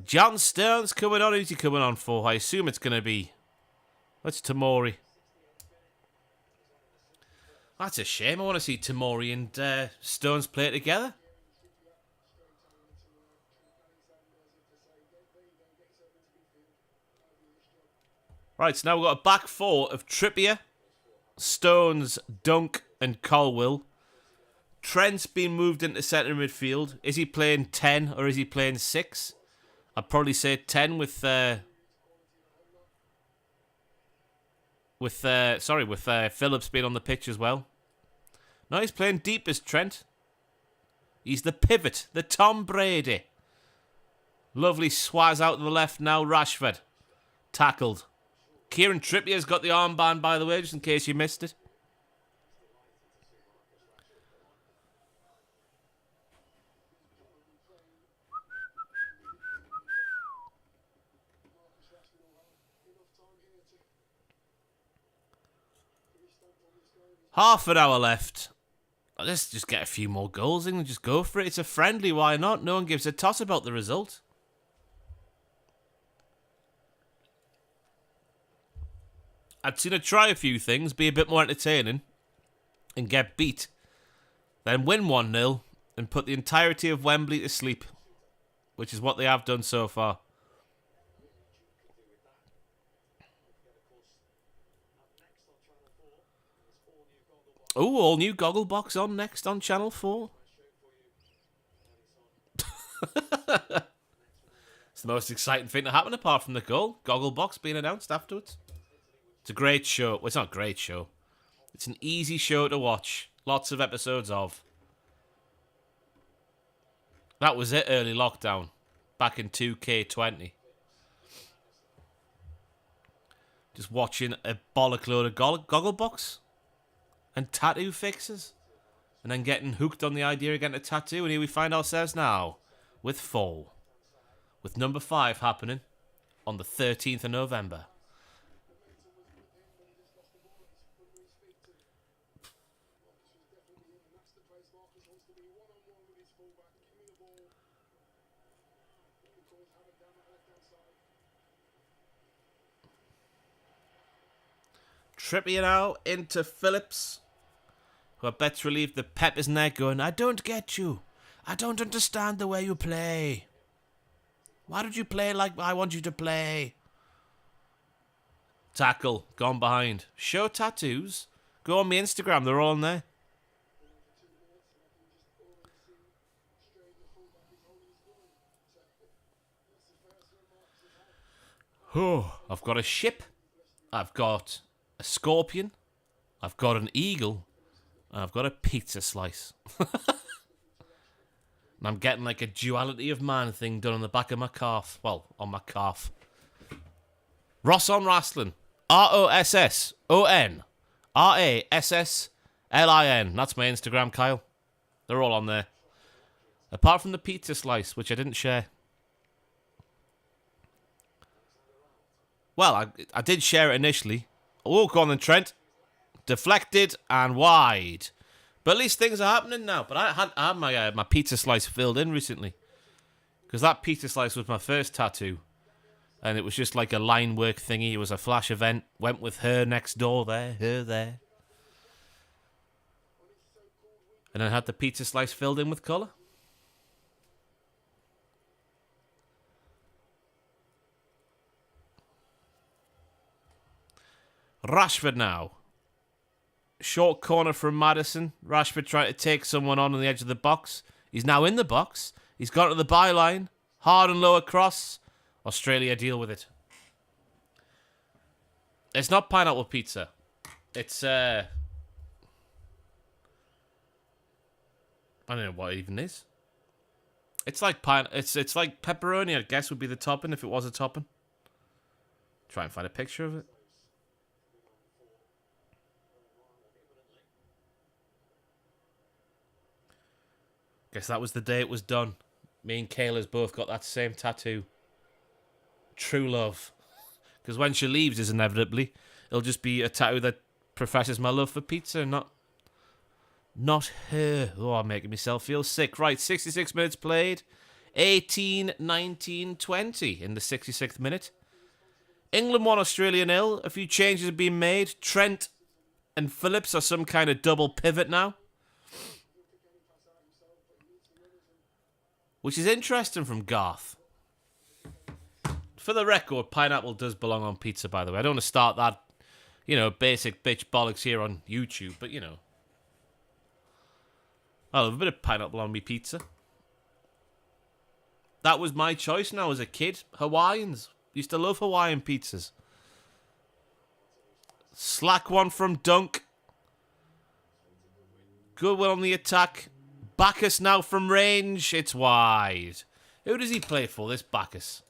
John Stones coming on. Who's he coming on for? I assume it's going to be... That's Tamori. That's a shame. I want to see Tamori and Stones play together. Right, so now we've got a back four of Trippier, Stones, Dunk, and Colwill. Trent's been moved into centre midfield. Is he playing 10 or is he playing 6? I'd probably say 10 with Phillips being on the pitch as well. No, he's playing deep as Trent. He's the pivot, the Tom Brady. Lovely swaz out to the left now, Rashford. Tackled. Kieran Trippier's got the armband, by the way, just in case you missed it. Half an hour left. Let's just get a few more goals and just go for it. It's a friendly, why not? No one gives a toss about the result. I'd sooner try a few things, be a bit more entertaining, and get beat, than win 1-0 and put the entirety of Wembley to sleep, which is what they have done so far. Oh, all new goggle box on next on Channel 4. It's the most exciting thing to happen apart from the goal. Goggle box being announced afterwards. It's a great show. Well, it's not a great show. It's an easy show to watch. Lots of episodes of. That was it, early lockdown. Back in 2K20. Just watching a bollock load of goggle box. And tattoo fixes. And then getting hooked on the idea of getting a tattoo. And here we find ourselves now. With 4. With number 5 happening. On the 13th of November. Trippier now into Phillips, who I bet relieved the Pepper's neck, going, I don't get you. I don't understand the way you play. Why don't you play like I want you to play? Tackle, gone behind. Show tattoos. Go on my Instagram, they're all on there. Oh, I've got a ship. I've got a scorpion. I've got an eagle. And I've got a pizza slice. And I'm getting like a duality of man thing done on the back of my calf. Well, on my calf. Ross on Wrestling. ROSSON. RASSLIN. That's my Instagram, Kyle. They're all on there. Apart from the pizza slice, which I didn't share. Well, I did share it initially. Oh, go on then, Trent. Deflected and wide. But at least things are happening now. But I had my pizza slice filled in recently. Because that pizza slice was my first tattoo. And it was just like a line work thingy. It was a flash event. Went with her next door there. Her there. And then had the pizza slice filled in with colour. Rashford now. Short corner from Maddison. Rashford trying to take someone on the edge of the box. He's now in the box. He's got to the byline. Hard and low across. Australia deal with it. It's not pineapple pizza. It's I don't know what it even is. It's like it's like pepperoni, I guess, would be the topping if it was a topping. Try and find a picture of it. Guess that was the day it was done. Me and Kayla's both got that same tattoo. True love. Because when she leaves, is inevitably, it'll just be a tattoo that professes my love for pizza, not her. Oh, I'm making myself feel sick. Right, 66 minutes played. 18, 19, 20 in the 66th minute. England 1, Australia 0. A few changes have been made. Trent and Phillips are some kind of double pivot now. Which is interesting from Garth. For the record, pineapple does belong on pizza, by the way. I don't want to start that, basic bitch bollocks here on YouTube, but, I'll have a bit of pineapple on me pizza. That was my choice when I was a kid. Hawaiians. Used to love Hawaiian pizzas. Slack one from Dunk. Good one on the attack. Bacchus now from range. It's wide. Who does he play for, this Bacchus?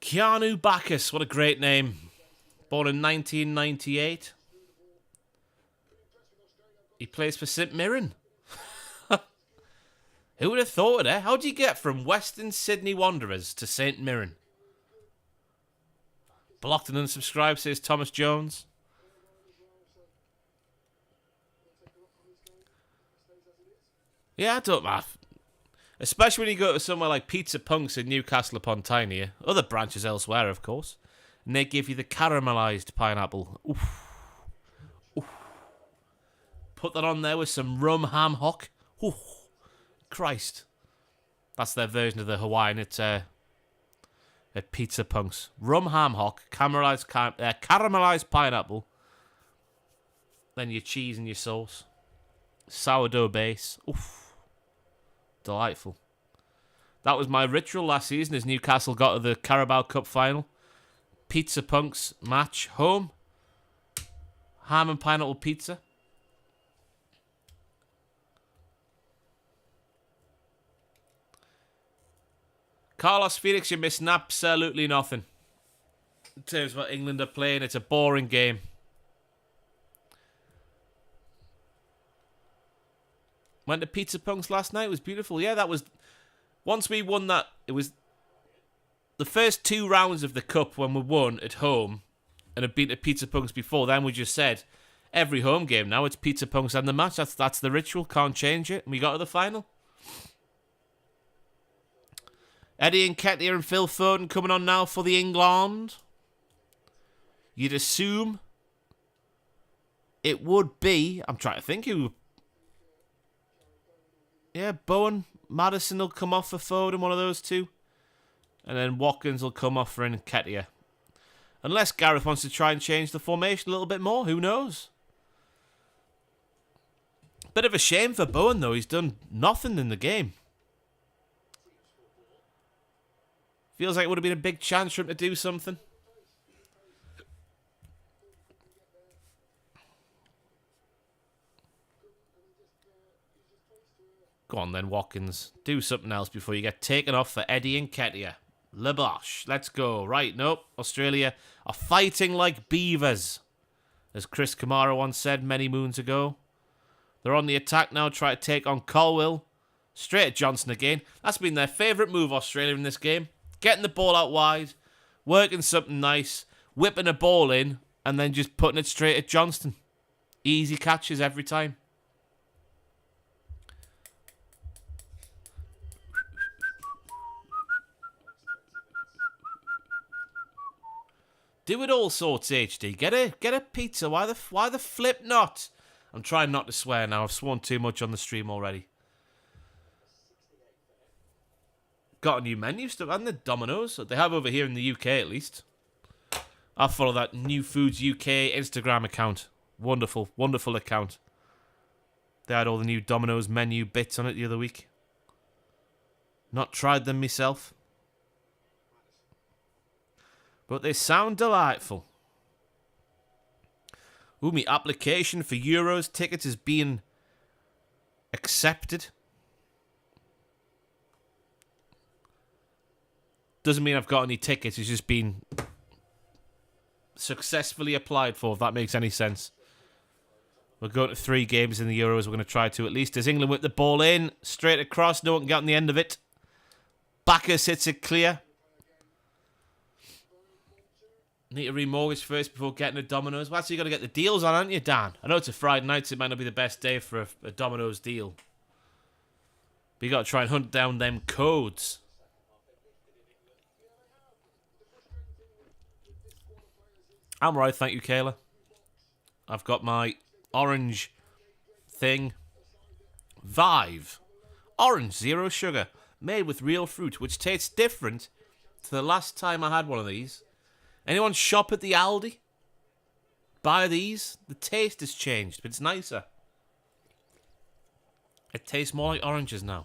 Keanu Bacchus. What a great name. Born in 1998. He plays for St Mirren. Who would have thought it, eh? How do you get from Western Sydney Wanderers to St Mirren? Blocked and unsubscribed, says Thomas Jones. Yeah, I don't matter. Especially when you go to somewhere like Pizza Punks in Newcastle upon Tyne here. Other branches elsewhere, of course. And they give you the caramelised pineapple. Oof. Oof. Put that on there with some rum ham hock. Oof. Christ. That's their version of the Hawaiian. It's at Pizza Punks. Rum ham hock, caramelised pineapple. Then your cheese and your sauce. Sourdough base. Oof. Delightful. That was my ritual last season as Newcastle got to the Carabao Cup final. Pizza Punks match home. Ham and pineapple pizza. Carlos Felix, you're missing absolutely nothing. In terms of what England are playing, it's a boring game. Went to Pizza Punks last night. It was beautiful. Yeah, that was... Once we won that, it was the first 2 rounds of the cup when we won at home and had been to Pizza Punks before. Then we just said, Every home game now, it's Pizza Punks and the match. That's the ritual. Can't change it. And we got to the final. Eddie Nketiah and Phil Foden coming on now for the England. You'd assume it would be... I'm trying to think who... Yeah, Bowen, Maddison will come off for Foden, one of those two. And then Watkins will come off for Nketiah. Unless Gareth wants to try and change the formation a little bit more. Who knows? Bit of a shame for Bowen, though. He's done nothing in the game. Feels like it would have been a big chance for him to do something. Go on then, Watkins. Do something else before you get taken off for Eddie Nketiah. Lebosh, let's go. Right, nope. Australia are fighting like beavers, as Chris Kamara once said many moons ago. They're on the attack now, try to take on Colwill. Straight at Johnson again. That's been their favourite move, Australia, in this game. Getting the ball out wide, working something nice, whipping a ball in, and then just putting it straight at Johnston. Easy catches every time. Do it all sorts, HD. Get a pizza. Why the flip not? I'm trying not to swear now. I've sworn too much on the stream already. Got a new menu stuff, and the Domino's. They have over here in the UK at least. I follow that New Foods UK Instagram account. Wonderful, wonderful account. They had all the new Domino's menu bits on it the other week. Not tried them myself. But they sound delightful. Ooh, my application for Euros tickets is being accepted. Doesn't mean I've got any tickets. It's just been successfully applied for, if that makes any sense. We're going to 3 games in the Euros. We're going to try to at least. As England whip the ball in, straight across. No one can get on the end of it. Backus hits it clear. Need to remortgage first before getting a Domino's. Well, so you got to get the deals on, aren't you, Dan? I know it's a Friday night, so it might not be the best day for a Domino's deal. But you got to try and hunt down them codes. I'm right, thank you, Kayla. I've got my orange thing. Vive. Orange, zero sugar. Made with real fruit, which tastes different to the last time I had one of these. Anyone shop at the Aldi? Buy these? The taste has changed, but it's nicer. It tastes more like oranges now.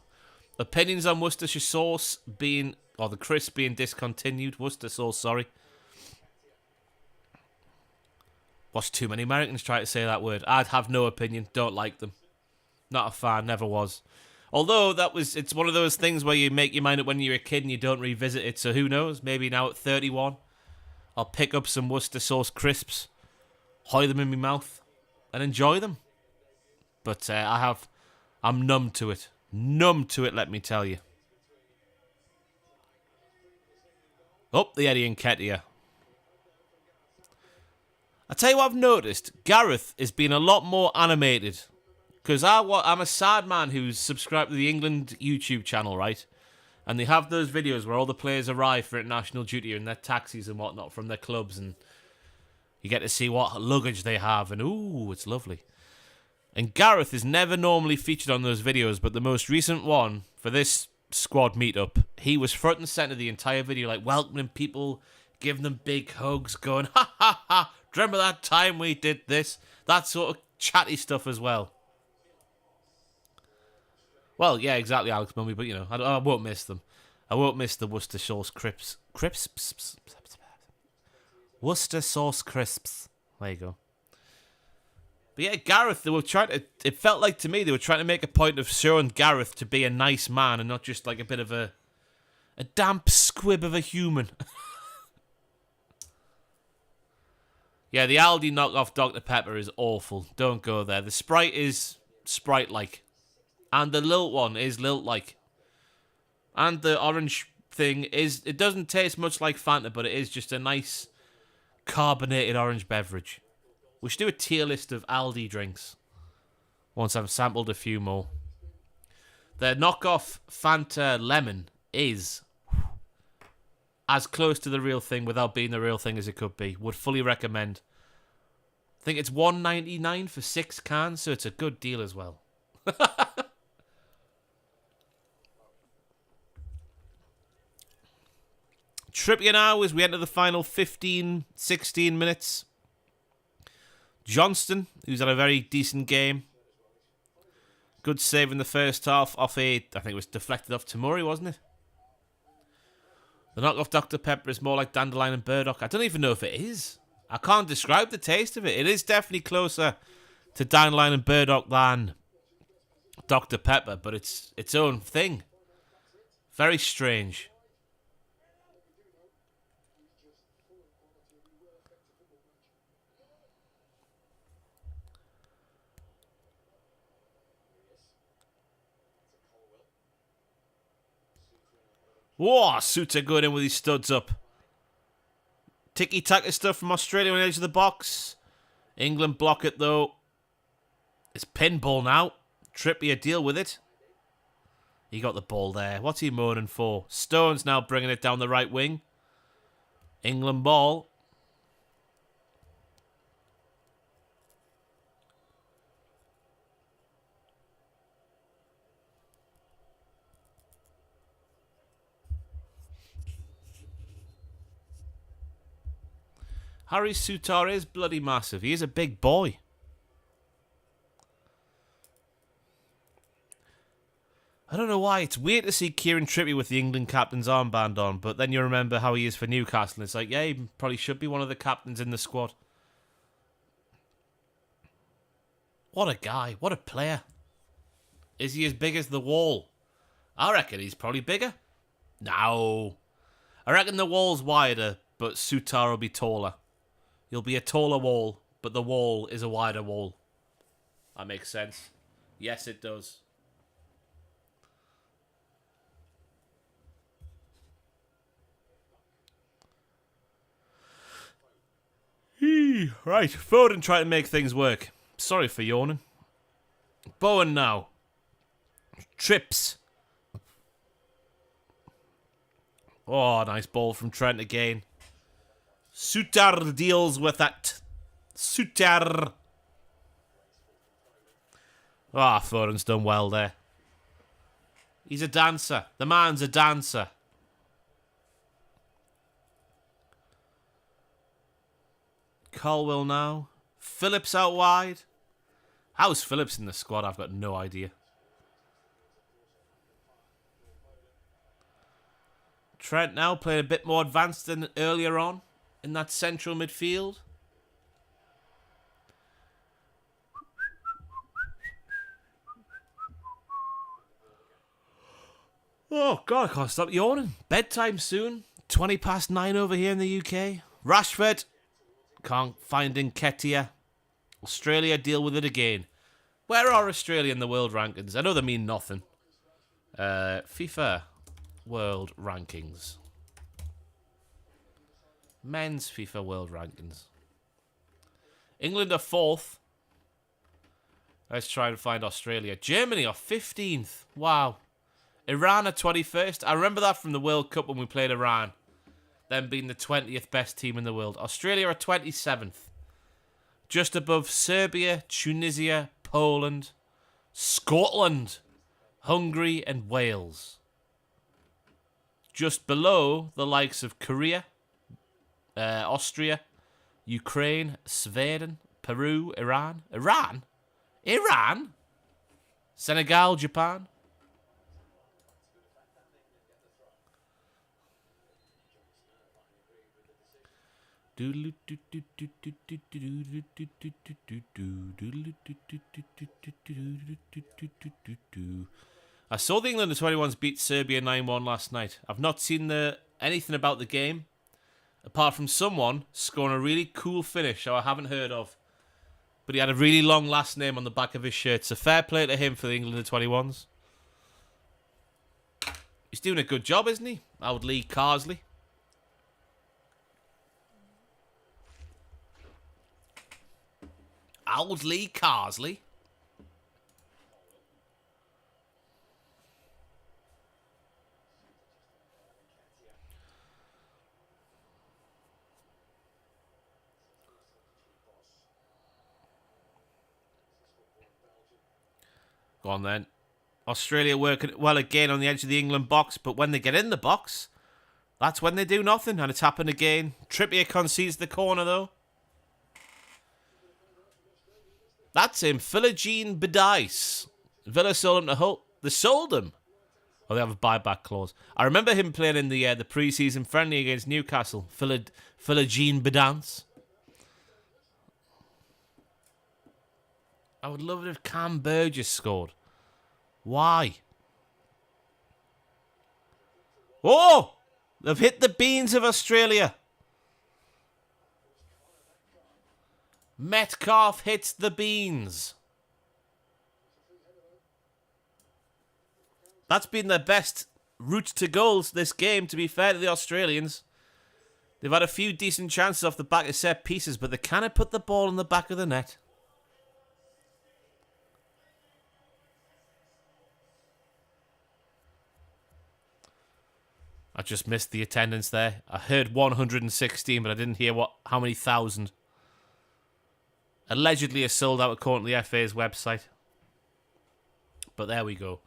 Opinions on Worcestershire sauce being... or the crisp being discontinued. Worcester sauce, sorry. Watched too many Americans try to say that word. I'd have no opinion. Don't like them. Not a fan. Never was. Although it's one of those things where you make your mind up when you're a kid and you don't revisit it. So who knows? Maybe now at 31, I'll pick up some Worcester sauce crisps, hoy them in my mouth, and enjoy them. But I'm numb to it. Numb to it, let me tell you. Oh, the Eddie Nketiah. I tell you what I've noticed. Gareth is being a lot more animated. Because I'm a sad man who's subscribed to the England YouTube channel, right? And they have those videos where all the players arrive for international duty in their taxis and whatnot from their clubs. And you get to see what luggage they have. And ooh, it's lovely. And Gareth is never normally featured on those videos. But the most recent one for this squad meetup, he was front and centre the entire video. Like welcoming people, giving them big hugs, going, ha ha ha. Remember that time we did this? That sort of chatty stuff as well. Well, yeah, exactly, Alex Mummy, but, you know, I won't miss them. I won't miss the Worcester sauce crisps. Worcester sauce crisps. There you go. But yeah, Gareth, they were trying to... It felt like to me they were trying to make a point of showing Gareth to be a nice man and not just like a bit of a damp squib of a human. Yeah, the Aldi knockoff Dr. Pepper is awful. Don't go there. The Sprite is Sprite-like. And the Lilt one is Lilt-like. And the orange thing is... It doesn't taste much like Fanta, but it is just a nice carbonated orange beverage. We should do a tier list of Aldi drinks once I've sampled a few more. The knockoff Fanta Lemon is as close to the real thing without being the real thing as it could be. Would fully recommend. I think it's $1.99 for 6 cans, so it's a good deal as well. Trippier now as we enter the final 15, 16 minutes. Johnston, who's had a very decent game. Good save in the first half off I think it was deflected off Tamori, wasn't it? The knockoff Dr. Pepper is more like dandelion and burdock. I don't even know if it is. I can't describe the taste of it. It is definitely closer to dandelion and burdock than Dr. Pepper, but it's its own thing. Very strange. Whoa, Suter going in with his studs up. Tiki-taka stuff from Australia on the edge of the box. England block it, though. It's pinball now. Trippier deal with it. He got the ball there. What's he moaning for? Stone's now bringing it down the right wing. England ball. Harry Sutar is bloody massive. He is a big boy. I don't know why. It's weird to see Kieran Trippier with the England captain's armband on, but then you remember how he is for Newcastle. And it's like, yeah, he probably should be one of the captains in the squad. What a guy. What a player. Is he as big as the wall? I reckon he's probably bigger. No. I reckon the wall's wider, but Sutar will be taller. You'll be a taller wall, but the wall is a wider wall. That makes sense. Yes, it does. Right, Foden trying to make things work. Sorry for yawning. Bowen now. Trips. Oh, nice ball from Trent again. Sutar deals with that. Sutar. Ah, Foden's done well there. He's a dancer. The man's a dancer. Colwell now. Phillips out wide. How's Phillips in the squad? I've got no idea. Trent now playing a bit more advanced than earlier on in that central midfield. Oh, God, I can't stop yawning. Bedtime soon. 20 past 9 over here in the UK. Rashford. Can't find Nketiah. Australia deal with it again. Where are Australia in the world rankings? I know they mean nothing. FIFA world rankings. Men's FIFA world rankings. England are 4th. Let's try and find Australia. Germany are 15th. Wow. Iran are 21st. I remember that from the World Cup when we played Iran. Them being the 20th best team in the world. Australia are 27th. Just above Serbia, Tunisia, Poland, Scotland, Hungary and Wales. Just below the likes of Korea, Austria, Ukraine, Sweden, Peru, Iran. Iran? Senegal, Japan. I saw the England under-21s beat Serbia 9-1 last night. I've not seen anything about the game, apart from someone scoring a really cool finish I haven't heard of. But he had a really long last name on the back of his shirt, so fair play to him for the England under-21s. He's doing a good job, isn't he? Out Lee Carsley. Owsley Carsley. Go on then. Australia working well again on the edge of the England box, but when they get in the box, that's when they do nothing, and it's happened again. Trippier concedes the corner, though. That's him, Philogene Bedice. Villa sold him to Hull. They sold him. Oh, they have a buyback clause. I remember him playing in the pre-season friendly against Newcastle. Philogene Bedance. I would love it if Cam Burgess scored. Why? Oh! They've hit the beans of Australia. Metcalf hits the beans. That's been their best route to goals this game, to be fair to the Australians. They've had a few decent chances off the back of set pieces, but they cannot put the ball in the back of the net. I just missed the attendance there. I heard 116, but I didn't hear how many thousand. Allegedly a sold out according to the FA's website. But there we go.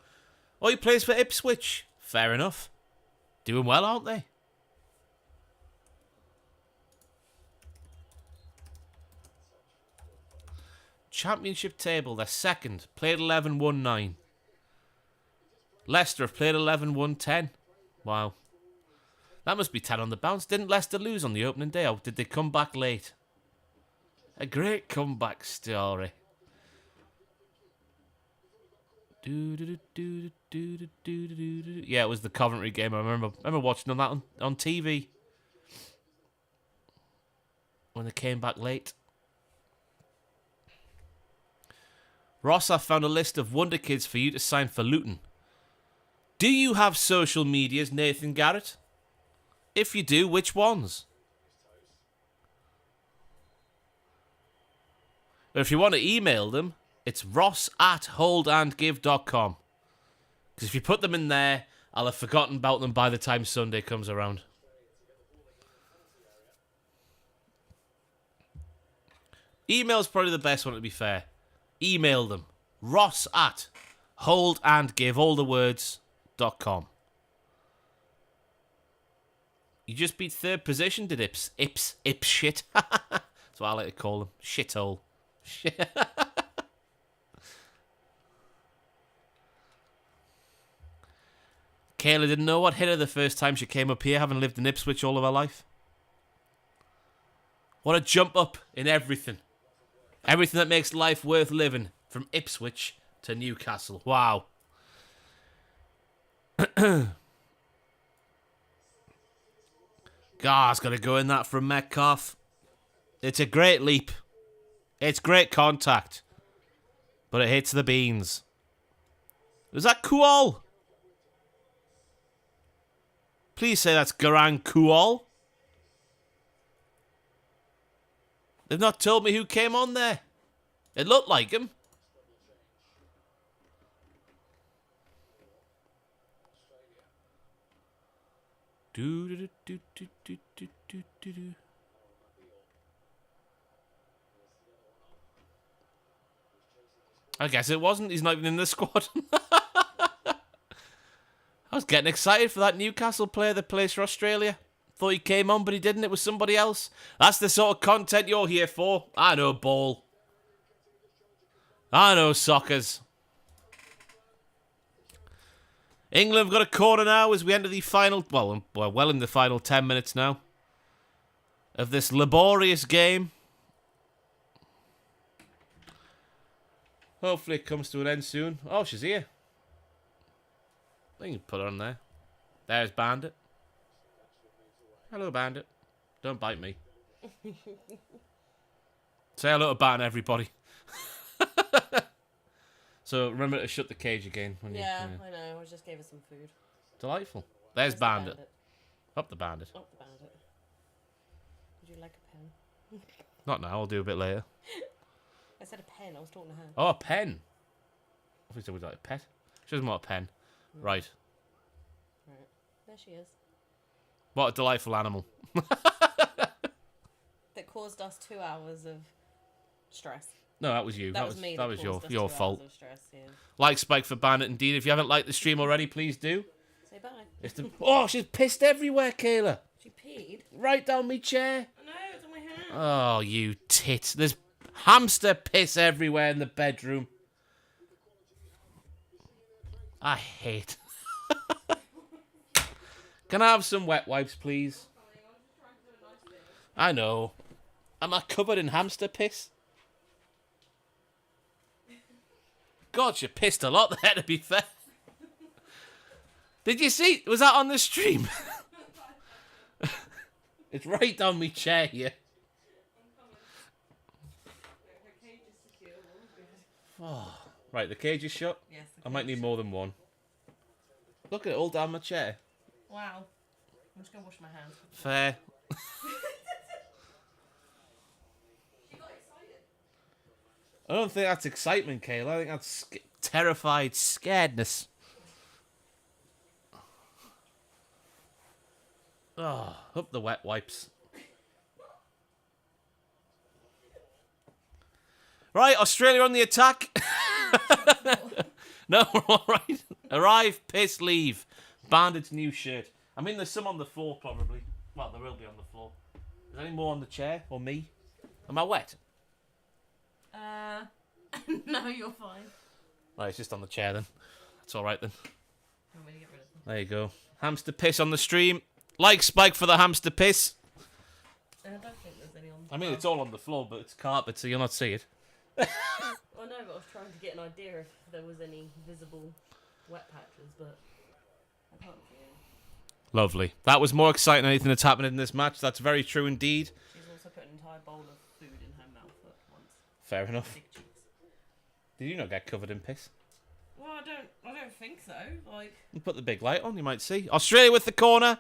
Oh, he plays for Ipswich. Fair enough. Doing well, aren't they? Championship table, they're second. Played 11, won 9. Leicester have played 11, won 10. Wow. That must be 10 on the bounce. Didn't Leicester lose on the opening day, or did they come back late? A great comeback story. Yeah, it was the Coventry game. I remember watching that on TV. When they came back late. Ross, I found a list of wonder kids for you to sign for Luton. Do you have social medias, Nathan Garrett? If you do, which ones? Or if you want to email them, it's ross@holdandgive.com. Because if you put them in there, I'll have forgotten about them by the time Sunday comes around. Email's probably the best one, to be fair. Email them. ross@holdandgive, all the words.com. You just beat third position, did Ips shit. That's what I like to call them. Shithole. Kayla didn't know what hit her the first time she came up here, having lived in Ipswich all of her life. What a jump up in everything. Everything that makes life worth living. From Ipswich to Newcastle. Wow. Gar's got to go in that from Metcalf. It's a great leap. It's great contact. But it hits the beans. Was that Kuol? Please say that's Garang Kuol. They've not told me who came on there. It looked like him. I guess it wasn't. He's not even in the squad. I was getting excited for that Newcastle player that plays for Australia. Thought he came on, but he didn't. It was somebody else. That's the sort of content you're here for. I know ball. I know soccers. England have got a corner now as we enter the final... Well, we're well in the final 10 minutes now of this laborious game. Hopefully it comes to an end soon. Oh, she's here. I think you can put her on there. There's Bandit. Hello, Bandit. Don't bite me. Say hello to Bandit, everybody. So remember to shut the cage again. When I know. I just gave her some food. Delightful. There's Bandit. Up the Bandit. Up the Bandit. Would you like a pen? Not now. I'll do a bit later. I said a pen. I was talking to her. Oh, a pen. I thought it was like a pet. She doesn't want a pen. Right. Right. There she is. What a delightful animal. That caused us 2 hours of stress. No, that was you. That was me. That was caused us your 2 fault. hours of stress, yeah. Like Spike for Bandit, indeed. If you haven't liked the stream already, please do. Say bye. Oh, she's pissed everywhere, Kayla. She peed. Right down me chair. I know, it's on my hand. Oh, you tit. There's hamster piss everywhere in the bedroom. I hate. Can I have some wet wipes, please? I know. Am I covered in hamster piss? God, you pissed a lot there, to be fair. Did you see? Was that on the stream? It's right down my chair here. Oh, right, the cage is shut. Yes, I might need more than one. Look at it all down my chair. Wow. I'm just going to wash my hands. Fair. She got excited. I don't think that's excitement, Kayla. I think that's terrified scaredness. Oh, up the wet wipes. Right, Australia on the attack. No, we're all right. Arrive, piss, leave. Bandit's new shirt. I mean, there's some on the floor, probably. Well, there will be on the floor. Is there any more on the chair? Or me? Am I wet? No, you're fine. Right, it's just on the chair then. That's all right then. I'm going to get rid of them. There you go. Hamster piss on the stream. Like Spike for the hamster piss. I don't think there's any on the I mean, floor. it's all on the floor, but it's carpet, so you'll not see it. I know, but I was trying to get an idea if there was any visible wet patches, but I can't see any. Lovely. That was more exciting than anything that's happened in this match. That's very true indeed. She's also put an entire bowl of food in her mouth at once. Fair enough. Big cheeks. Did you not get covered in piss? Well, I don't think so. Like, You put the big light on, you might see. Australia with the corner.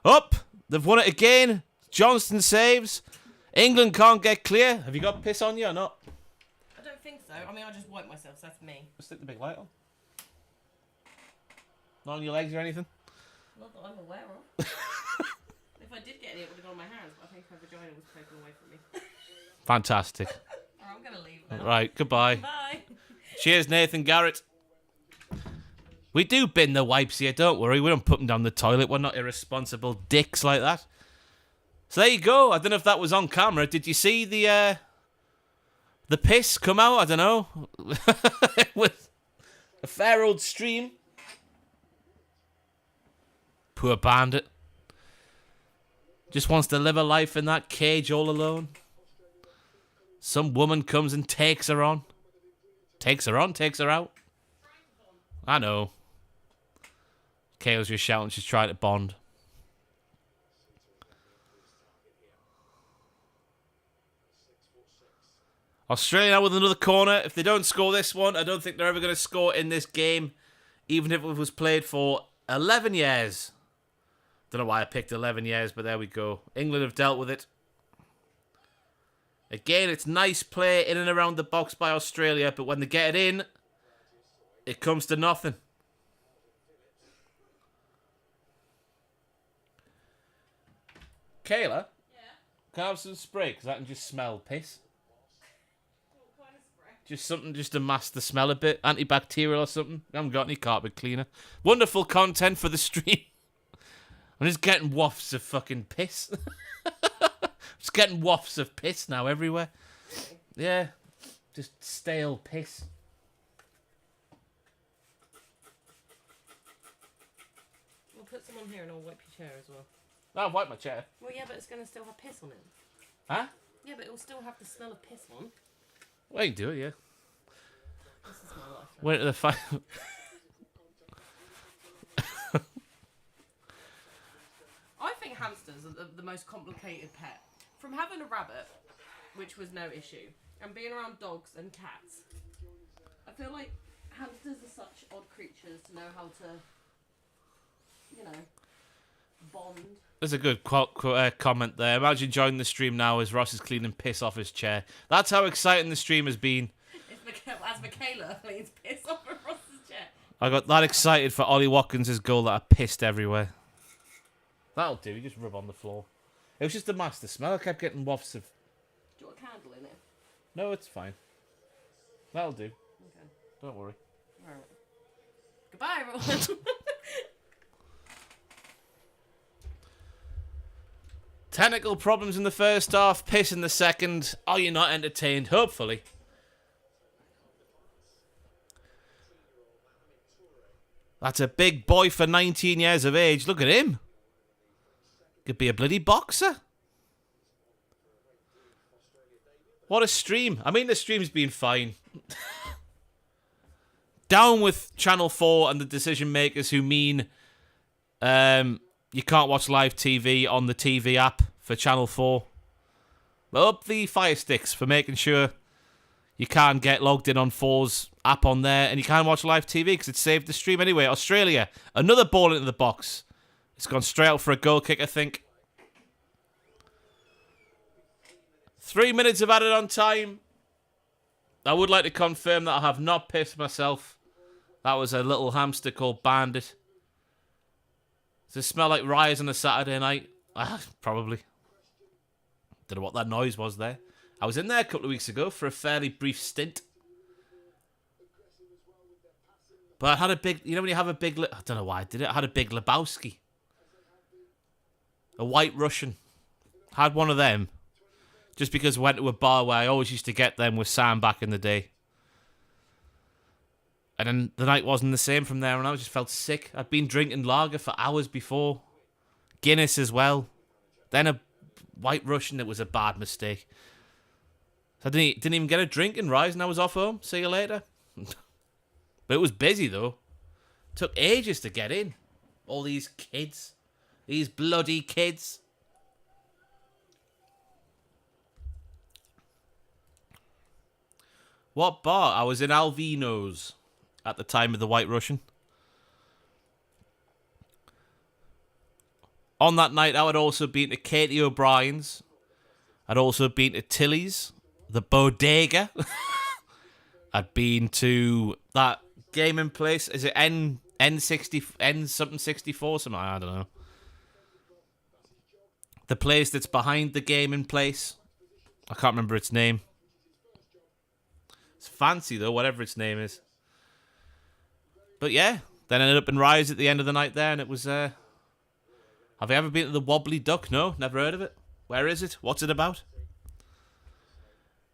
Up. They've won it again. Johnston saves. England can't get clear. Have you got piss on you or not? I don't think so. I mean, I just wiped myself, so that's me. Stick the big light on. Not on your legs or anything? Not that I'm aware of. If I did get any, it would have gone on my hands, but I think her vagina was taken away from me. Fantastic. Alright, I'm going to leave now. Right, goodbye. Bye. Cheers, Nathan Garrett. We do bin the wipes here, don't worry. We don't put them down the toilet. We're not irresponsible dicks like that. So there you go. I don't know if that was on camera. Did you see the piss come out? I don't know. It was a fair old stream. Poor Bandit. Just wants to live a life in that cage all alone. Some woman comes and takes her on. Takes her on, takes her out. I know. Kayla's just shouting she's trying to bond. Australia now with another corner. If they don't score this one, I don't think they're ever going to score in this game, even if it was played for 11 years. Don't know why I picked 11 years, but there we go. England have dealt with it. Again, it's nice play in and around the box by Australia, but when they get it in, it comes to nothing. Kayla? Yeah? Can I have some spray? Because I can just smell piss. What kind of spray? Just something just to mask the smell a bit. Antibacterial or something. I haven't got any carpet cleaner. Wonderful content for the stream. I'm just getting wafts of fucking piss. Just getting wafts of piss now everywhere. Yeah. Just stale piss. We'll put some on here and I'll wipe your chair as well. I'll wipe my chair. Well, yeah, but it's going to still have piss on it. Huh? Yeah, but it will still have the smell of piss on. Well, you can do it, yeah. This is my life. Went to the fight. I think hamsters are the most complicated pet. From having a rabbit, which was no issue, and being around dogs and cats, I feel like hamsters are such odd creatures to know how to, you know. bond. There's a good comment there. Imagine joining the stream now as Ross is cleaning piss off his chair. That's how exciting the stream has been. As Michaela cleans piss off of Ross's chair. I got that excited for Ollie Watkins' goal that I pissed everywhere. That'll do. You just rub on the floor. It was just the master smell. I kept getting wafts of... Do you want a candle in it? No, it's fine. That'll do. Okay. Don't worry. Alright. Goodbye, everyone. Technical problems in the first half, piss in the second. Are you not entertained? Hopefully. That's a big boy for 19 years of age. Look at him. Could be a bloody boxer. What a stream. I mean, the stream's been fine. Down with Channel 4 and the decision makers who mean you can't watch live TV on the TV app for Channel 4. Up the fire sticks for making sure you can't get logged in on 4's app on there and you can't watch live TV because it saved the stream anyway. Australia, another ball into the box. It's gone straight out for a goal kick, I think. 3 minutes of added on time. I would like to confirm that I have not pissed myself. That was a little hamster called Bandit. Does it smell like Rise on a Saturday night? Probably. Don't know what that noise was there. I was in there a couple of weeks ago for a fairly brief stint. But I had a big... You know when you have a big... I don't know why I did it. I had a big Lebowski. A White Russian. Had one of them. Just because I went to a bar where I always used to get them with Sam back in the day. And then the night wasn't the same from there, and I just felt sick. I'd been drinking lager for hours before. Guinness as well. Then a White Russian. It was a bad mistake. I didn't even get a drink in Rise, and I was off home. See you later. But it was busy, though. Took ages to get in. All these kids. These bloody kids. What bar? I was in Alvino's at the time of the White Russian. On that night, I had also been to Katie O'Brien's. I'd also been to Tilly's, the Bodega. I'd been to that gaming place. Is it N something 64? Something, I don't know. The place that's behind the gaming place. I can't remember its name. It's fancy though, whatever its name is. But yeah, then I ended up in Rise at the end of the night there, and it was... Have you ever been to the Wobbly Duck? No, never heard of it. Where is it? What's it about?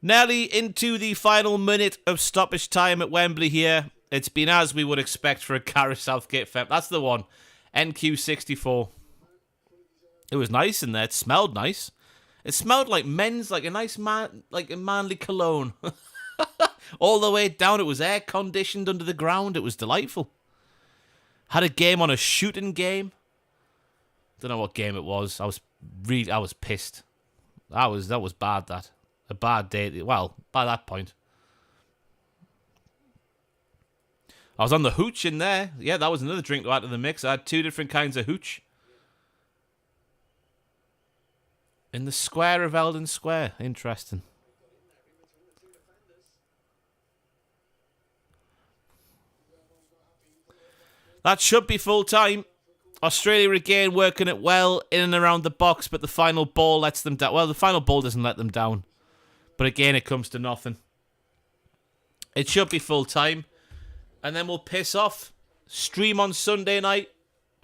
Nearly into the final minute of stoppage time at Wembley here. It's been as we would expect for a Gareth Southgate fan. That's the one. NQ64. It was nice in there. It smelled nice. It smelled like men's, like a nice man, like a manly cologne. All the way down, it was air conditioned under the ground. It was delightful. Had a game on a shooting game. Don't know what game it was. I was pissed. That was bad. That a bad day. Well, by that point, I was on the hooch in there. Yeah, that was another drink to add to the mix. I had 2 different kinds of hooch in the square of Eldon Square. Interesting. That should be full time. Australia again working it well in and around the box, but the final ball lets them down. Well, the final ball doesn't let them down. But again, it comes to nothing. It should be full time. And then we'll piss off. Stream on Sunday night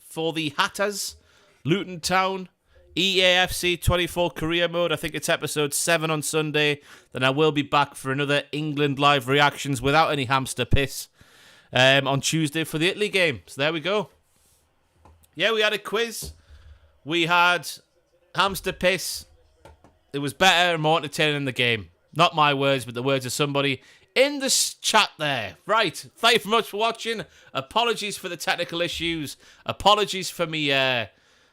for the Hatters. Luton Town. EAFC 24 career mode. I think it's episode 7 on Sunday. Then I will be back for another England live reactions without any hamster piss. On Tuesday for the Italy game. So there we go. Yeah, we had a quiz. We had hamster piss. It was better and more entertaining in the game. Not my words, but the words of somebody in the chat there. Right. Thank you very much for watching. Apologies for the technical issues. Apologies for me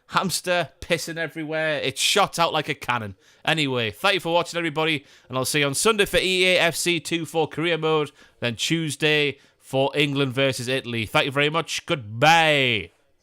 hamster pissing everywhere. It shot out like a cannon. Anyway, thank you for watching, everybody. And I'll see you on Sunday for EAFC 24 career mode. Then Tuesday for England versus Italy. Thank you very much. Goodbye.